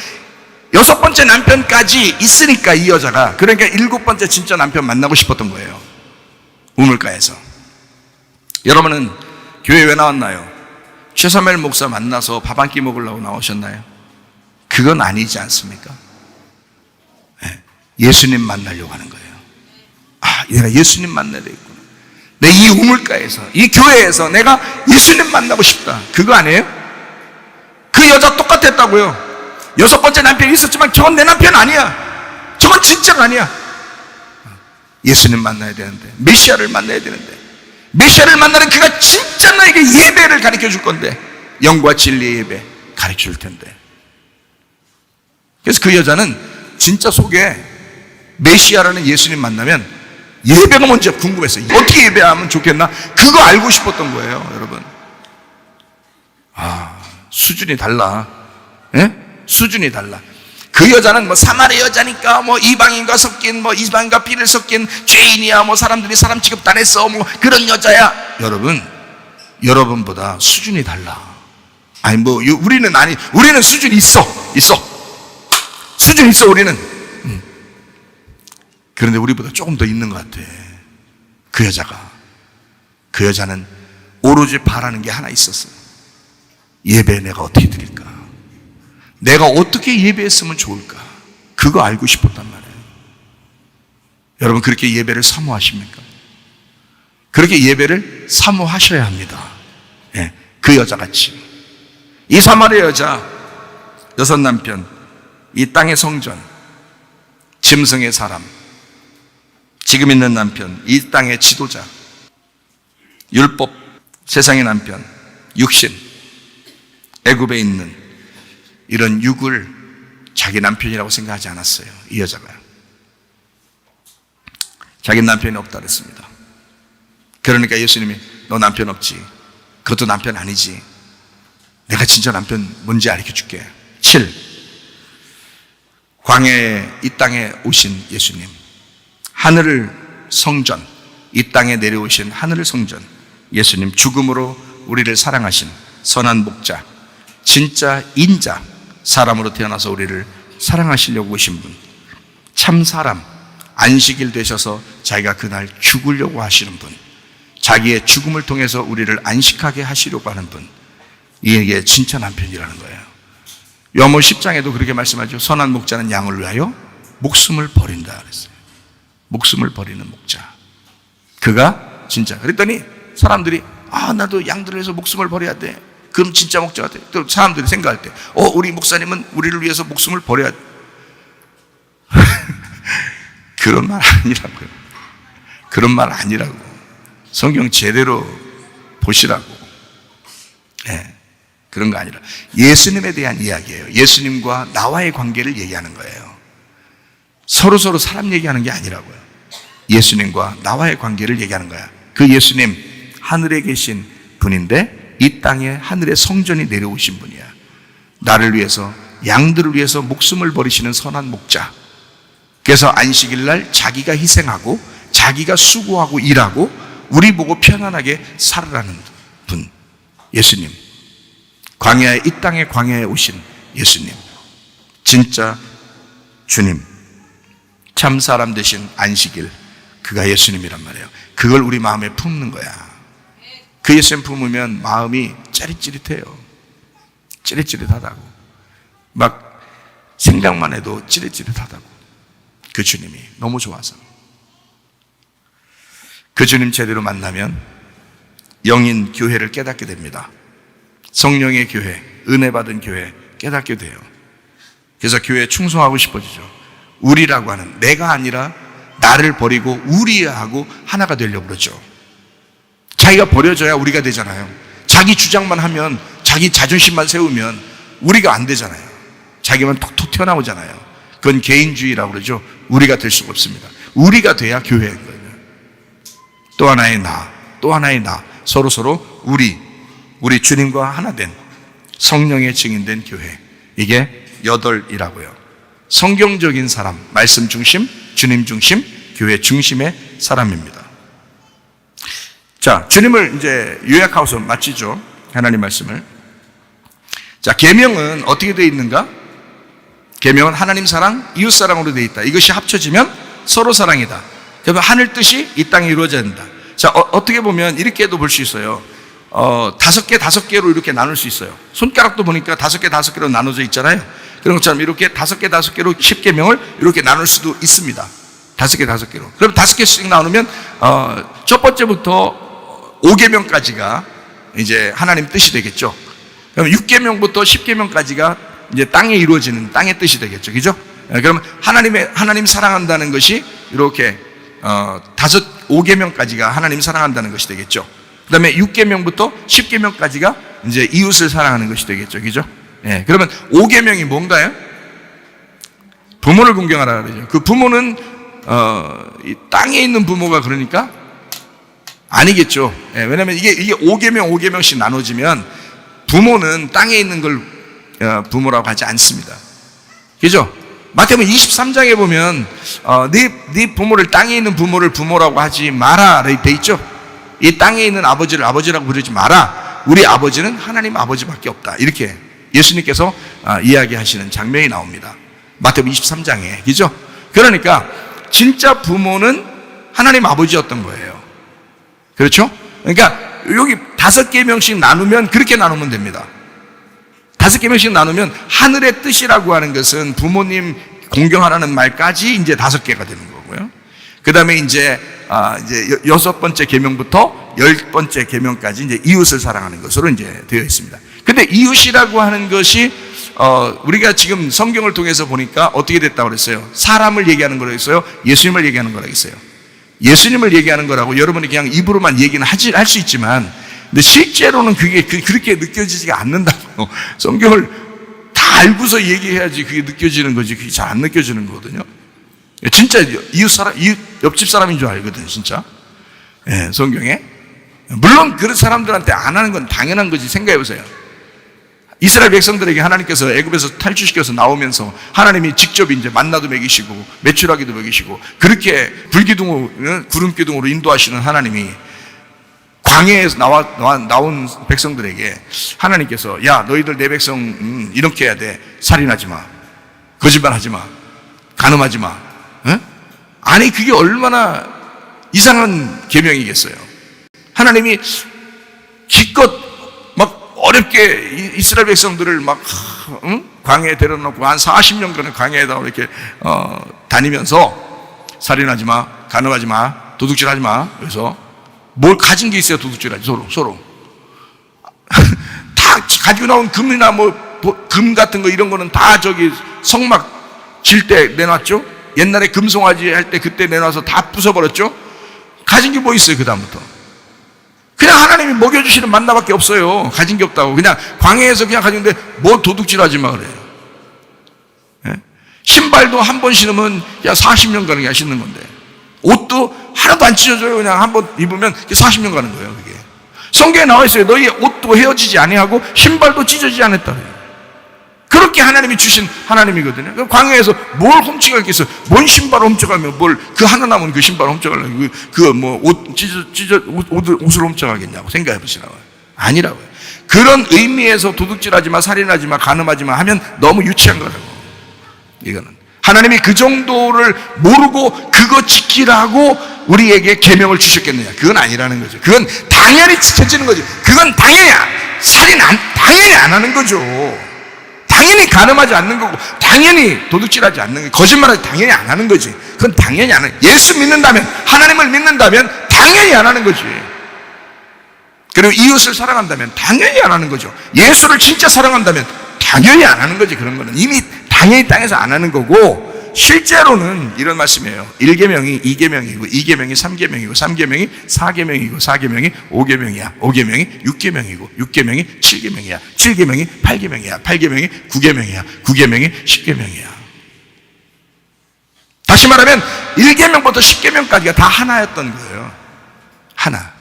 6번째 남편까지 있으니까 이 여자가, 그러니까 7번째 진짜 남편 만나고 싶었던 거예요. 우물가에서. 여러분은 교회 왜 나왔나요? 최사멜 목사 만나서 밥 한 끼 먹으려고 나오셨나요? 그건 아니지 않습니까? 예수님 만나려고 하는 거예요. 내가 예수님 만나야 되겠구나. 내 이 우물가에서, 이 교회에서 내가 예수님 만나고 싶다. 그거 아니에요? 그 여자 똑같았다고요. 6번째 남편이 있었지만 저건 내 남편 아니야. 저건 진짜가 아니야. 예수님 만나야 되는데, 메시아를 만나야 되는데, 메시아를 만나는 그가 진짜 너에게 예배를 가르쳐 줄 건데, 영과 진리의 예배 가르쳐 줄 텐데. 그래서 그 여자는 진짜 속에 메시아라는 예수님 만나면 예배가 뭔지 궁금했어요. 어떻게 예배하면 좋겠나? 그거 알고 싶었던 거예요, 여러분. 수준이 달라. 수준이 달라. 그 여자는 사마리아 여자니까 이방인과 섞인 이방인과 피를 섞인 죄인이야. 사람들이 사람 취급 안 했어. 그런 여자야. 여러분보다 수준이 달라. 우리는 수준이 있어. 수준이 있어, 우리는. 그런데 우리보다 조금 더 있는 것 같아. 그 여자는 오로지 바라는 게 하나 있었어요. 예배 내가 어떻게 드릴까? 내가 어떻게 예배했으면 좋을까? 그거 알고 싶었단 말이에요. 여러분, 그렇게 예배를 사모하십니까? 그렇게 예배를 사모하셔야 합니다. 그 여자같이. 이 사마리아 여자, 6 남편, 이 땅의 성전, 짐승의 사람, 지금 있는 남편, 이 땅의 지도자, 율법, 세상의 남편, 육신, 애굽에 있는 이런 육을 자기 남편이라고 생각하지 않았어요. 이 여자가. 자기 남편이 없다 그랬습니다. 그러니까 예수님이 너 남편 없지? 그것도 남편 아니지? 내가 진짜 남편 뭔지 알려줄게. 7. 광야에 이 땅에 오신 예수님, 하늘 성전, 이 땅에 내려오신 하늘 성전 예수님, 죽음으로 우리를 사랑하신 선한 목자, 진짜 인자, 사람으로 태어나서 우리를 사랑하시려고 오신 분, 참 사람, 안식일 되셔서 자기가 그날 죽으려고 하시는 분, 자기의 죽음을 통해서 우리를 안식하게 하시려고 하는 분, 이게 진짜 남편이라는 거예요. 요한복음 10장에도 그렇게 말씀하죠. 선한 목자는 양을 위하여 목숨을 버린다 그랬어요. 목숨을 버리는 목자, 그가 진짜. 그랬더니 사람들이 나도 양들을 위해서 목숨을 버려야 돼, 그럼 진짜 목자가 돼. 또 사람들이 생각할 때 우리 목사님은 우리를 위해서 목숨을 버려야 돼. 그런 말 아니라고요. 그런 말 아니라고. 성경 제대로 보시라고. 그런 거 아니라 예수님에 대한 이야기예요. 예수님과 나와의 관계를 얘기하는 거예요. 서로 사람 얘기하는 게 아니라고요. 예수님과 나와의 관계를 얘기하는 거야. 그 예수님, 하늘에 계신 분인데 이 땅에 하늘의 성전이 내려오신 분이야. 나를 위해서, 양들을 위해서 목숨을 버리시는 선한 목자. 그래서 안식일 날 자기가 희생하고 자기가 수고하고 일하고 우리 보고 편안하게 살아라는 분, 예수님. 광야에, 이 땅의 광야에 오신 예수님, 진짜 주님, 참 사람 되신 안식일, 그가 예수님이란 말이에요. 그걸 우리 마음에 품는 거야. 그 예수님 품으면 마음이 찌릿찌릿해요. 찌릿찌릿하다고. 막 생각만 해도 찌릿찌릿하다고. 그 주님이 너무 좋아서. 그 주님 제대로 만나면 영인 교회를 깨닫게 됩니다. 성령의 교회, 은혜 받은 교회 깨닫게 돼요. 그래서 교회에 충성하고 싶어지죠. 우리라고 하는, 내가 아니라 나를 버리고 우리하고 하나가 되려고 그러죠. 자기가 버려져야 우리가 되잖아요. 자기 주장만 하면, 자기 자존심만 세우면 우리가 안 되잖아요. 자기만 톡톡 튀어나오잖아요. 그건 개인주의라고 그러죠. 우리가 될 수가 없습니다. 우리가 돼야 교회인 거예요. 또 하나의 나, 또 하나의 나, 서로 우리 주님과 하나 된 성령의 증인된 교회, 이게 여덟이라고요. 성경적인 사람, 말씀 중심, 주님 중심, 교회 중심의 사람입니다. 자, 주님을 이제 요약하고서 마치죠. 하나님 말씀을. 자, 계명은 어떻게 되어 있는가? 계명은 하나님 사랑, 이웃 사랑으로 되어 있다. 이것이 합쳐지면 서로 사랑이다. 그러면 하늘 뜻이 이 땅에 이루어져야 된다. 자, 어떻게 보면 이렇게도 볼 수 있어요. 5개로 이렇게 나눌 수 있어요. 손가락도 보니까 5개로 나눠져 있잖아요. 그런 것처럼 이렇게 5개로 10계명을 이렇게 나눌 수도 있습니다. 5개로. 그럼 5개씩 나누면, 첫 번째부터 5계명까지가 이제 하나님 뜻이 되겠죠. 그럼 6계명부터 10계명까지가 이제 땅에 이루어지는 땅의 뜻이 되겠죠. 그죠? 그럼 하나님 사랑한다는 것이 이렇게, 5계명까지가 하나님 사랑한다는 것이 되겠죠. 그 다음에 6계명부터 10계명까지가 이제 이웃을 사랑하는 것이 되겠죠. 그죠? 그러면 5계명이 뭔가요? 부모를 공경하라 그러죠. 그 부모는, 이 땅에 있는 부모가 그러니까 아니겠죠. 왜냐면 이게 5계명씩 나눠지면 부모는 땅에 있는 걸 부모라고 하지 않습니다. 그죠? 마태복음 23장에 보면, 네 부모를, 땅에 있는 부모를 부모라고 하지 마라 돼 있죠? 이 땅에 있는 아버지를 아버지라고 부르지 마라. 우리 아버지는 하나님 아버지밖에 없다. 이렇게 예수님께서 이야기하시는 장면이 나옵니다. 마태복음 23장에. 그죠? 그러니까 진짜 부모는 하나님 아버지였던 거예요. 그렇죠? 그러니까 여기 5계명씩 나누면 그렇게 나누면 됩니다. 5계명씩 나누면 하늘의 뜻이라고 하는 것은 부모님 공경하라는 말까지 이제 5개가 되는 거고요. 그 다음에 이제 6번째 계명부터 10번째 계명까지 이제 이웃을 사랑하는 것으로 이제 되어 있습니다. 근데 이웃이라고 하는 것이, 우리가 지금 성경을 통해서 보니까 어떻게 됐다고 그랬어요? 사람을 얘기하는 거라고 했어요? 예수님을 얘기하는 거라고 했어요? 예수님을 얘기하는 거라고 여러분이 그냥 입으로만 얘기는 할 수 있지만, 근데 실제로는 그게 그렇게 느껴지지가 않는다고. 성경을 다 알고서 얘기해야지 그게 느껴지는 거지. 그게 잘 안 느껴지는 거거든요. 진짜 옆집 사람인 줄 알거든요, 진짜. 성경에. 물론 그런 사람들한테 안 하는 건 당연한 거지. 생각해 보세요. 이스라엘 백성들에게 하나님께서 애굽에서 탈출시켜서 나오면서 하나님이 직접 이제 만나도 먹이시고 메추라기도 먹이시고 그렇게 불기둥으로 구름기둥으로 인도하시는 하나님이 광야에서 나온 백성들에게 하나님께서 야 너희들 내 백성 이렇게 해야 돼. 살인하지 마, 거짓말하지 마, 간음하지 마. 아니 그게 얼마나 이상한 계명이겠어요. 하나님이 기껏 막 어렵게 이스라엘 백성들을 막 광야에 데려놓고 한 40년간을 광야에다 이렇게 다니면서 살인하지 마, 간음하지 마, 도둑질하지 마. 그래서 뭘 가진 게 있어야 도둑질하지. 서로 다 가지고 나온 금이나 금 같은 거 이런 거는 다 저기 성막 질 때 내놨죠. 옛날에 금송아지 할 때 그때 내놔서 다 부숴버렸죠. 가진 게 뭐 있어요? 그 다음부터 그냥 하나님이 먹여주시는 만나밖에 없어요. 가진 게 없다고. 그냥 광야에서 그냥 가지는데 뭘 도둑질하지 마 그래요. 예? 신발도 한 번 신으면 그냥 40년간 그냥 신는 건데 옷도 하나도 안 찢어져요. 그냥 한 번 입으면 40년 가는 거예요. 그게 성경에 나와 있어요. 너희 옷도 헤어지지 아니하고 신발도 찢어지지 않았다. 그렇게 하나님이 주신 하나님이거든요. 광야에서 뭘 훔쳐갈 게 있어요? 뭔 신발을 훔쳐가면 뭘 그 하나 남은 그 신발을 훔쳐가려고 옷을 훔쳐가겠냐고 생각해 보시라고요. 아니라고요. 그런 의미에서 도둑질하지 마, 살인하지 마, 간음하지 마 하면 너무 유치한 거라고. 이거는 하나님이 그 정도를 모르고 그거 지키라고 우리에게 계명을 주셨겠느냐? 그건 아니라는 거죠. 그건 당연히 지켜지는 거죠. 그건 당연히 당연히 안 하는 거죠. 당연히 간음하지 않는 거고 당연히 도둑질하지 않는 거고 거짓말하지 당연히 안 하는 거지. 그건 당연히 안 하는 거예요. 예수 믿는다면 하나님을 믿는다면 당연히 안 하는 거지. 그리고 이웃을 사랑한다면 당연히 안 하는 거죠. 예수를 진짜 사랑한다면 당연히 안 하는 거지. 그런 거는 이미 당연히 땅에서 안 하는 거고 실제로는 이런 말씀이에요. 1계명이 2계명이고 2계명이 3계명이고 3계명이 4계명이고 4계명이 5계명이야. 5계명이 6계명이고 6계명이 7계명이야. 7계명이 8계명이야. 8계명이 9계명이야. 9계명이 10계명이야. 다시 말하면 1계명부터 10계명까지가 다 하나였던 거예요. 하나.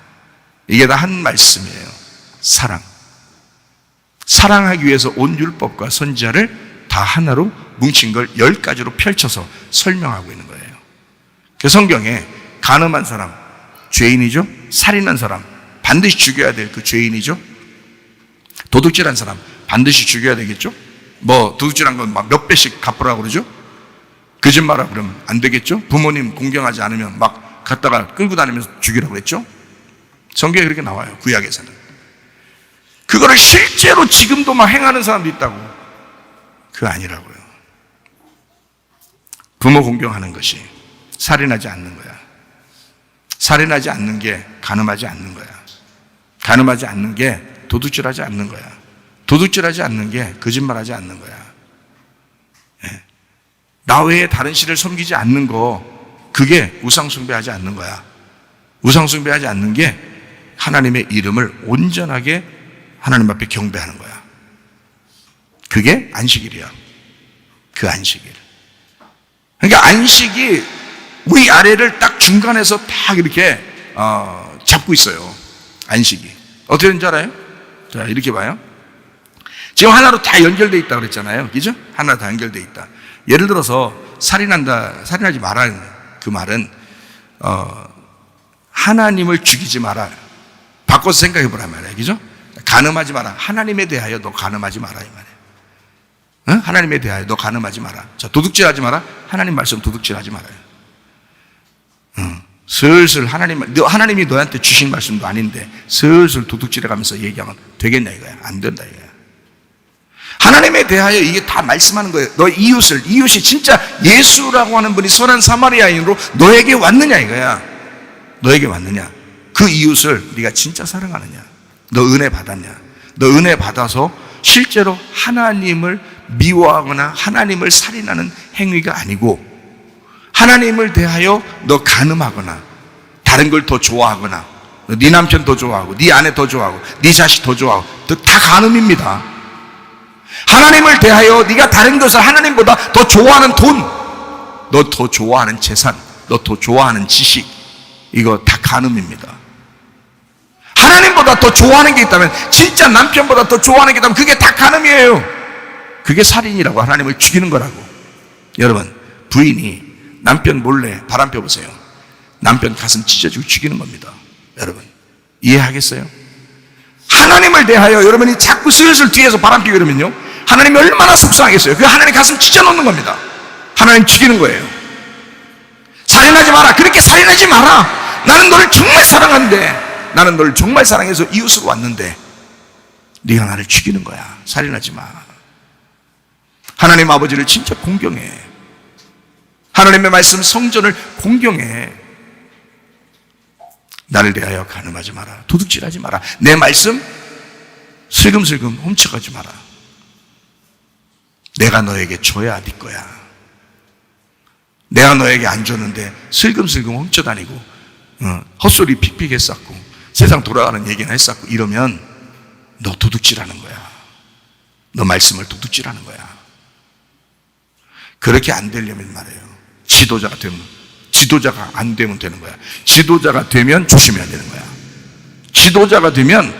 이게 다 한 말씀이에요. 사랑. 사랑하기 위해서 온 율법과 선지자를 다 하나로 뭉친 걸 10가지로 펼쳐서 설명하고 있는 거예요. 그 성경에 간음한 사람, 죄인이죠. 살인한 사람, 반드시 죽여야 될 그 죄인이죠. 도둑질한 사람, 반드시 죽여야 되겠죠. 도둑질한 건 막 몇 배씩 갚으라고 그러죠. 거짓말하고 그러면 안 되겠죠. 부모님 공경하지 않으면 막 갖다가 끌고 다니면서 죽이라고 그랬죠. 성경에 그렇게 나와요. 구약에서는. 그거를 실제로 지금도 막 행하는 사람도 있다고. 그거 아니라고요. 부모 공경하는 것이 살인하지 않는 거야. 살인하지 않는 게 간음하지 않는 거야. 간음하지 않는 게 도둑질하지 않는 거야. 도둑질하지 않는 게 거짓말하지 않는 거야. 예. 나 외에 다른 신을 섬기지 않는 거, 그게 우상숭배하지 않는 거야. 우상숭배하지 않는 게 하나님의 이름을 온전하게 하나님 앞에 경배하는 거야. 그게 안식일이야. 그 안식일. 그러니까 안식이 위아래를 딱 중간에서 딱 이렇게 잡고 있어요. 안식이. 어떻게 되는지 알아요? 자, 이렇게 봐요. 지금 하나로 다 연결되어 있다 그랬잖아요. 그죠? 하나 다 연결되어 있다. 예를 들어서 살인하지 마라. 그 말은 하나님을 죽이지 마라. 바꿔서 생각해 보란 말이에요. 그죠? 간음하지 마라. 하나님에 대하여 너 간음하지 마라. 이 말이에요. 응? 하나님에 대하여 너 간음하지 마라. 자, 도둑질하지 마라. 하나님 말씀 도둑질하지 말아요. 슬슬 하나님이 너한테 주신 말씀도 아닌데 슬슬 도둑질해가면서 얘기하면 되겠냐 이거야. 안 된다 이거야. 하나님에 대하여 이게 다 말씀하는 거예요. 너 이웃이 진짜 예수라고 하는 분이 선한 사마리아인으로 너에게 왔느냐 이거야. 너에게 왔느냐. 그 이웃을 네가 진짜 사랑하느냐. 너 은혜 받았냐. 너 은혜 받아서 실제로 하나님을 미워하거나 하나님을 살인하는 행위가 아니고 하나님을 대하여 너 간음하거나 다른 걸 더 좋아하거나 네 남편 더 좋아하고 네 아내 더 좋아하고 네 자식 더 좋아하고 다 간음입니다. 하나님을 대하여 네가 다른 것을 하나님보다 더 좋아하는 돈, 너 더 좋아하는 재산, 너 더 좋아하는 지식, 이거 다 간음입니다. 하나님보다 더 좋아하는 게 있다면, 진짜 남편보다 더 좋아하는 게 있다면 그게 다 간음이에요. 그게 살인이라고, 하나님을 죽이는 거라고. 여러분, 부인이 남편 몰래 바람 펴보세요. 남편 가슴 찢어지고 죽이는 겁니다. 여러분, 이해하겠어요? 하나님을 대하여 여러분이 자꾸 슬슬 뒤에서 바람 피고 이러면요, 하나님이 얼마나 속상하겠어요. 그 하나님 가슴 찢어놓는 겁니다. 하나님 죽이는 거예요. 살인하지 마라. 그렇게 살인하지 마라. 나는 너를 정말 사랑하는데, 나는 너를 정말 사랑해서 이웃으로 왔는데 네가 나를 죽이는 거야. 살인하지 마. 하나님 아버지를 진짜 공경해. 하나님의 말씀 성전을 공경해. 나를 대하여 간음하지 마라. 도둑질하지 마라. 내 말씀 슬금슬금 훔쳐가지 마라. 내가 너에게 줘야 네 거야. 내가 너에게 안 줬는데 슬금슬금 훔쳐다니고 헛소리 픽픽 했었고 세상 돌아가는 얘기나 했었고 이러면 너 도둑질하는 거야. 너 말씀을 도둑질하는 거야. 그렇게 안 되려면 말이에요, 지도자가 되면, 지도자가 안 되면 되는 거야. 지도자가 되면 조심해야 되는 거야. 지도자가 되면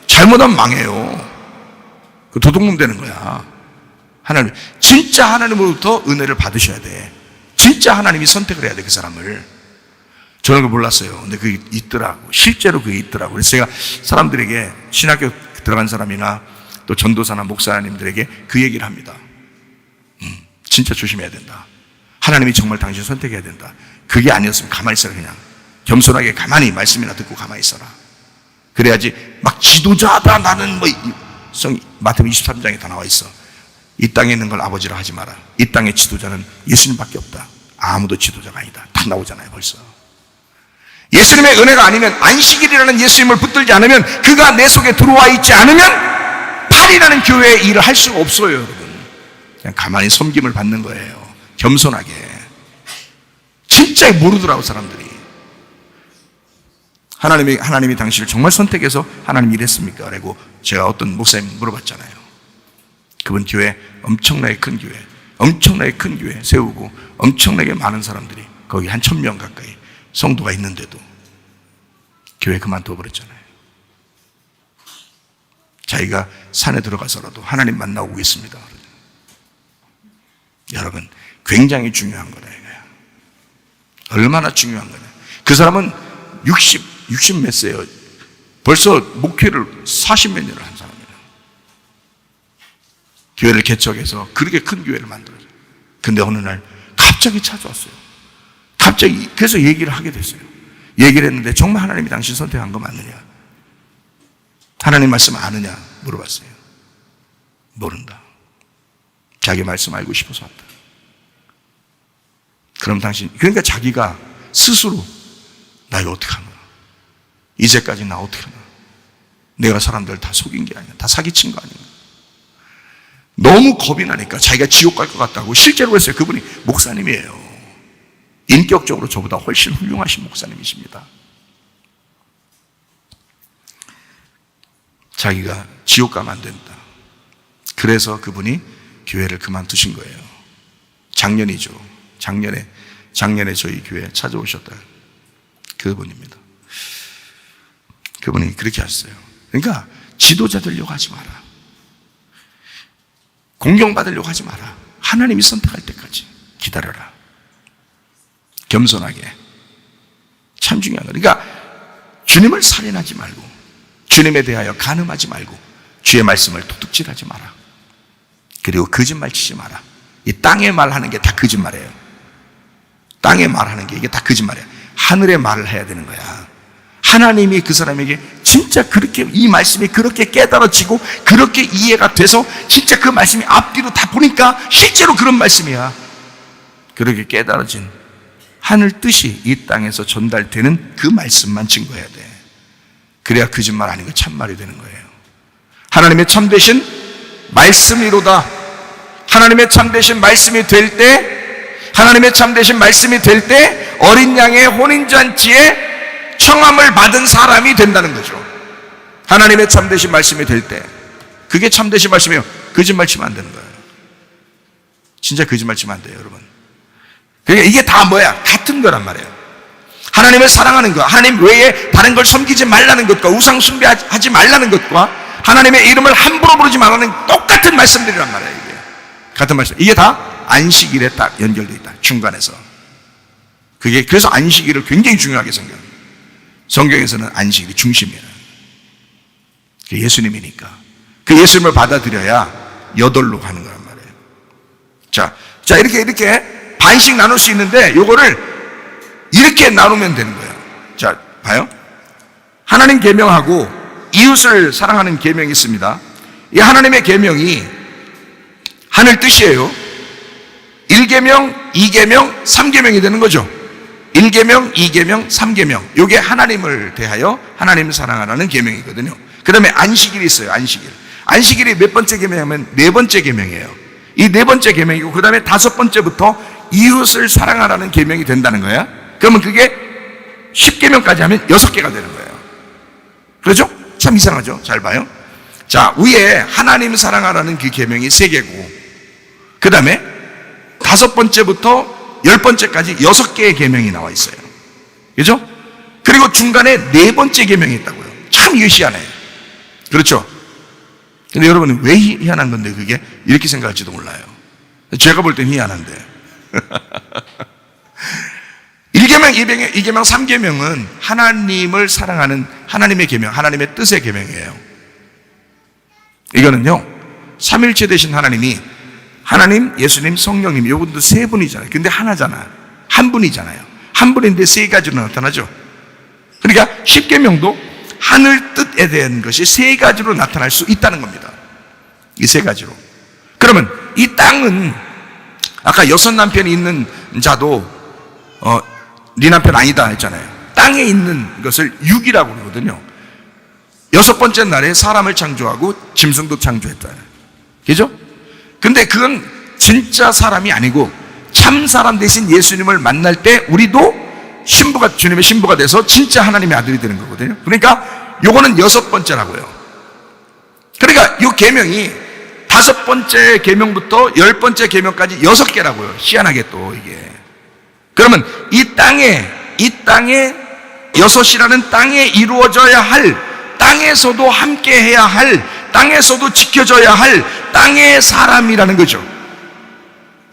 잘못하면 망해요. 그 도둑놈 되는 거야. 하나님, 진짜 하나님으로부터 은혜를 받으셔야 돼. 진짜 하나님이 선택을 해야 돼, 그 사람을. 저는 그걸 몰랐어요. 근데 그게 있더라고. 실제로 그게 있더라고. 그래서 제가 사람들에게, 신학교 들어간 사람이나 또 전도사나 목사님들에게 그 얘기를 합니다. 진짜 조심해야 된다. 하나님이 정말 당신 선택해야 된다. 그게 아니었으면 가만히 있어라. 그냥 겸손하게 가만히 말씀이나 듣고 가만히 있어라. 그래야지 막 지도자다 나는 뭐, 마태복음 23장에 다 나와 있어. 이 땅에 있는 걸 아버지라 하지 마라. 이 땅의 지도자는 예수님밖에 없다. 아무도 지도자가 아니다. 다 나오잖아요, 벌써. 예수님의 은혜가 아니면, 안식일이라는 예수님을 붙들지 않으면, 그가 내 속에 들어와 있지 않으면 8이라는 교회의 일을 할 수가 없어요, 여러분. 그냥 가만히 섬김을 받는 거예요. 겸손하게. 진짜 모르더라고, 사람들이. 하나님이 당신을 정말 선택해서 하나님 일했습니까? 라고 제가 어떤 목사님 물어봤잖아요. 그분 교회, 엄청나게 큰 교회, 엄청나게 큰 교회 세우고 엄청나게 많은 사람들이, 거기 한 1000명 가까이 성도가 있는데도 교회 그만둬 버렸잖아요. 자기가 산에 들어가서라도 하나님 만나고 오겠습니다. 여러분, 굉장히 중요한 거다 이거야. 얼마나 중요한 거냐. 그 사람은 60 몇 세예요. 벌써 목회를 40 몇 년을 한 사람이에요. 교회를 개척해서 그렇게 큰 교회를 만들어요. 근데 어느 날 갑자기 찾아왔어요. 갑자기. 그래서 얘기를 하게 됐어요. 얘기를 했는데, 정말 하나님이 당신 선택한 거 맞느냐? 하나님 말씀 아느냐? 물어봤어요. 모른다. 자기 말씀 알고 싶어서 왔다. 그럼 당신, 그러니까 자기가 스스로 나 이거 어떻게 하나? 이제까지 나 어떻게 하나? 내가 사람들 다 속인 게 아니야. 다 사기친 거 아니야. 너무 겁이 나니까 자기가 지옥 갈 것 같다고 실제로 했어요. 그분이 목사님이에요. 인격적으로 저보다 훨씬 훌륭하신 목사님이십니다. 자기가 지옥 가면 안 된다. 그래서 그분이 교회를 그만두신 거예요. 작년이죠. 작년에 저희 교회에 찾아오셨다. 그분입니다. 그분이 그렇게 하셨어요. 그러니까 지도자 되려고 하지 마라. 공경받으려고 하지 마라. 하나님이 선택할 때까지 기다려라. 겸손하게. 참 중요한 거. 그러니까 주님을 살인하지 말고, 주님에 대하여 간음하지 말고, 주의 말씀을 도둑질하지 마라. 그리고 거짓말 치지 마라. 이 땅에 말하는 게 다 거짓말이에요. 땅에 말하는 게 이게 다 거짓말이에요. 하늘에 말을 해야 되는 거야. 하나님이 그 사람에게 진짜 그렇게, 이 말씀이 그렇게 깨달아지고 그렇게 이해가 돼서 진짜 그 말씀이 앞뒤로 다 보니까 실제로 그런 말씀이야. 그렇게 깨달아진 하늘 뜻이 이 땅에서 전달되는 그 말씀만 증거해야 돼. 그래야 거짓말 아니고 참말이 되는 거예요. 하나님의 참되신 말씀이로다. 하나님의 참되신 말씀이 될 때, 하나님의 참되신 말씀이 될 때 어린 양의 혼인잔치에 청함을 받은 사람이 된다는 거죠. 하나님의 참되신 말씀이 될 때, 그게 참되신 말씀이에요. 거짓말 치면 안 되는 거예요. 진짜 거짓말 치면 안 돼요, 여러분. 그러니까 이게 다 뭐야? 같은 거란 말이에요. 하나님을 사랑하는 것, 하나님 외에 다른 걸 섬기지 말라는 것과 우상 숭배하지 말라는 것과 하나님의 이름을 함부로 부르지 말라는 똑같은 말씀들이란 말이에요. 이게 같은 말씀. 이게 다 안식일에 딱 연결되어 있다. 중간에서. 그게 그래서 안식일을 굉장히 중요하게 생각해요. 성경에서는 안식일이 중심이에요. 그게 예수님이니까. 그 예수님을 받아들여야 여덟로 가는 거란 말이에요. 자, 이렇게 반씩 나눌 수 있는데 요거를 이렇게 나누면 되는 거예요. 자, 봐요. 하나님 계명하고 이웃을 사랑하는 계명이 있습니다. 이 하나님의 계명이 하늘 뜻이에요. 1계명, 2계명, 3계명이 되는 거죠. 1계명, 2계명, 3계명. 이게 하나님을 대하여 하나님을 사랑하라는 계명이거든요. 그 다음에 안식일이 있어요. 안식일이 몇 번째 계명이냐면 네 번째 계명이에요. 이 네 번째 계명이고 그 다음에 다섯 번째부터 이웃을 사랑하라는 계명이 된다는 거야. 그러면 그게 10계명까지 하면 6개가 되는 거예요. 그렇죠? 참 이상하죠? 잘 봐요. 자, 위에 하나님 사랑하라는 그 계명이 3개고 그 다음에 다섯 번째부터 10번째까지 6개의 계명이 나와 있어요. 그죠? 그리고 중간에 네 번째 계명이 있다고요. 참 이게 희한해요. 그렇죠? 근데 여러분은 왜 희한한 건데 그게 이렇게 생각할지도 몰라요. 제가 볼 땐 희한한데 1계명, 2계명, 3계명은 하나님을 사랑하는 하나님의 계명, 하나님의 뜻의 계명이에요. 이거는요, 삼일체 되신 하나님이 하나님, 예수님, 성령님 이분도 세 분이잖아요. 근데 하나잖아. 한 분이잖아요. 한 분인데 세 가지로 나타나죠. 그러니까 10계명도 하늘 뜻에 대한 것이 세 가지로 나타날 수 있다는 겁니다. 이 세 가지로. 그러면 이 땅은 아까 6 남편이 있는 자도 네 남편 아니다 했잖아요. 땅에 있는 것을 육이라고 그러거든요. 6번째 날에 사람을 창조하고 짐승도 창조했잖아요. 그죠? 근데 그건 진짜 사람이 아니고 참 사람 대신 예수님을 만날 때 우리도 주님의 신부가 돼서 진짜 하나님의 아들이 되는 거거든요. 그러니까 요거는 6번째라고요. 그러니까 요 계명이 5번째 계명부터 10번째 계명까지 6개라고요. 희한하게 또 이게. 그러면 이 땅에 6이라는 땅에 이루어져야 할, 땅에서도 함께 해야 할, 땅에서도 지켜져야 할 땅의 사람이라는 거죠.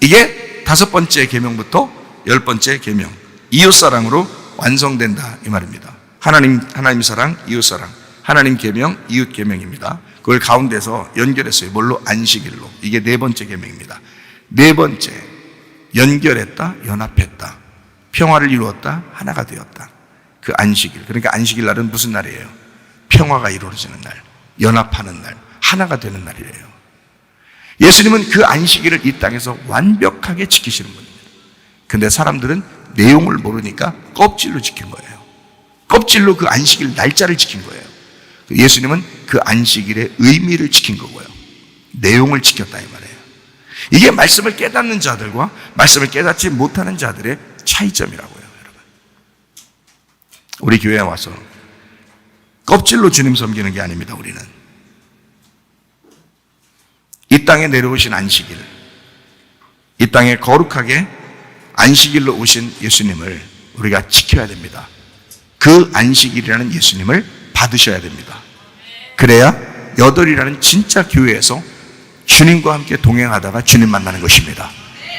이게 5번째 계명부터 10번째 계명, 이웃사랑으로 완성된다 이 말입니다. 하나님 사랑, 이웃사랑, 하나님 계명, 이웃 계명입니다. 그걸 가운데서 연결했어요. 뭘로? 안식일로. 이게 4번째 계명입니다. 4번째, 연결했다, 연합했다, 평화를 이루었다, 하나가 되었다. 그 안식일. 그러니까 안식일 날은 무슨 날이에요? 평화가 이루어지는 날, 연합하는 날, 하나가 되는 날이에요. 예수님은 그 안식일을 이 땅에서 완벽하게 지키시는 분입니다. 근데 사람들은 내용을 모르니까 껍질로 지킨 거예요. 껍질로 그 안식일 날짜를 지킨 거예요. 예수님은 그 안식일의 의미를 지킨 거고요. 내용을 지켰다 이 말이에요. 이게 말씀을 깨닫는 자들과 말씀을 깨닫지 못하는 자들의 차이점이라고요, 여러분. 우리 교회에 와서 껍질로 주님 섬기는 게 아닙니다. 우리는 이 땅에 내려오신 안식일, 이 땅에 거룩하게 안식일로 오신 예수님을 우리가 지켜야 됩니다. 그 안식일이라는 예수님을 받으셔야 됩니다. 그래야 8이라는 진짜 교회에서 주님과 함께 동행하다가 주님 만나는 것입니다.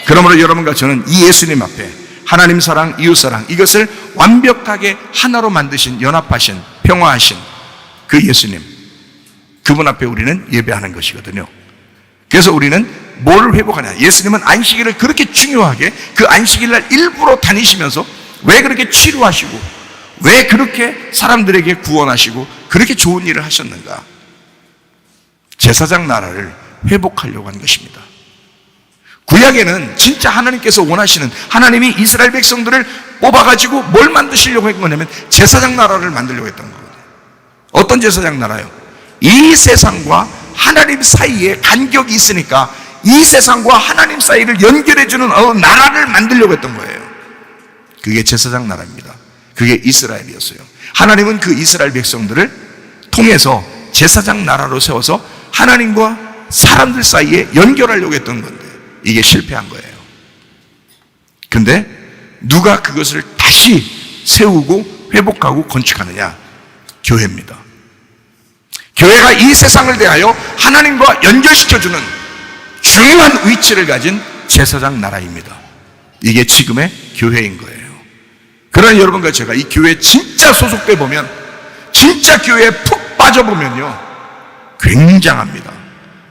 그러므로 여러분과 저는 이 예수님 앞에 하나님 사랑, 이웃 사랑, 이것을 완벽하게 하나로 만드신, 연합하신, 평화하신 그 예수님, 그분 앞에 우리는 예배하는 것이거든요. 그래서 우리는 뭘 회복하냐? 예수님은 안식일을 그렇게 중요하게 그 안식일날 일부러 다니시면서 왜 그렇게 치료하시고 왜 그렇게 사람들에게 구원하시고 그렇게 좋은 일을 하셨는가? 제사장 나라를 회복하려고 하는 것입니다. 구약에는 진짜 하나님께서 원하시는, 하나님이 이스라엘 백성들을 뽑아가지고 뭘 만드시려고 했던 거냐면 제사장 나라를 만들려고 했던 거거든요. 어떤 제사장 나라요? 이 세상과 하나님 사이에 간격이 있으니까 이 세상과 하나님 사이를 연결해주는 어느 나라를 만들려고 했던 거예요. 그게 제사장 나라입니다. 그게 이스라엘이었어요. 하나님은 그 이스라엘 백성들을 통해서 제사장 나라로 세워서 하나님과 사람들 사이에 연결하려고 했던 건데 이게 실패한 거예요. 근데 누가 그것을 다시 세우고 회복하고 건축하느냐? 교회입니다. 교회가 이 세상을 대하여 하나님과 연결시켜주는 중요한 위치를 가진 제사장 나라입니다. 이게 지금의 교회인 거예요. 그러나 여러분과 제가 이 교회에 진짜 소속돼 보면, 진짜 교회에 푹 빠져보면요, 굉장합니다.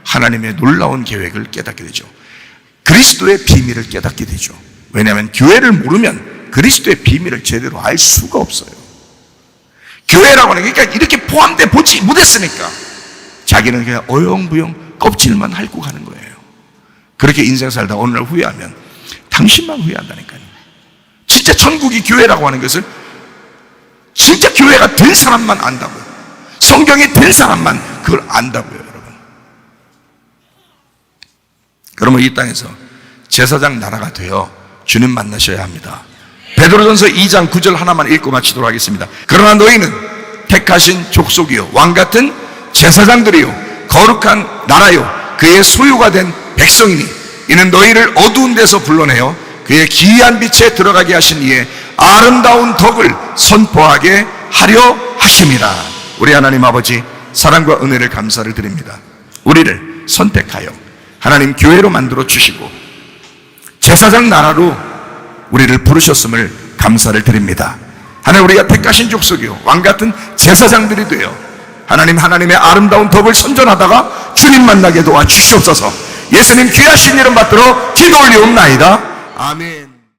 하나님의 놀라운 계획을 깨닫게 되죠. 그리스도의 비밀을 깨닫게 되죠. 왜냐하면 교회를 모르면 그리스도의 비밀을 제대로 알 수가 없어요. 교회라고 하는 게, 그러니까 이렇게 포함돼 보지 못했으니까 자기는 그냥 어영부영 껍질만 핥고 가는 거예요. 그렇게 인생 살다 어느 날 후회하면 당신만 후회한다니까요. 진짜 천국이 교회라고 하는 것을 진짜 교회가 된 사람만 안다고, 성경이 된 사람만 그걸 안다고요, 여러분. 그러면 이 땅에서 제사장 나라가 되어 주님 만나셔야 합니다. 베드로전서 2장 9절 하나만 읽고 마치도록 하겠습니다. 그러나 너희는 택하신 족속이요 왕같은 제사장들이요 거룩한 나라요 그의 소유가 된 백성이니 이는 너희를 어두운 데서 불러내어 그의 기이한 빛에 들어가게 하신 이의 아름다운 덕을 선포하게 하려 하심이라. 우리 하나님 아버지, 사랑과 은혜를 감사를 드립니다. 우리를 선택하여 하나님 교회로 만들어 주시고 제사장 나라로 우리를 부르셨음을 감사를 드립니다. 하나님, 우리가 택하신 족속이요 왕같은 제사장들이 되어 하나님의 아름다운 덕을 선전하다가 주님 만나게 도와주시옵소서. 예수님 귀하신 이름 받들어 기도 올리옵나이다. 아멘.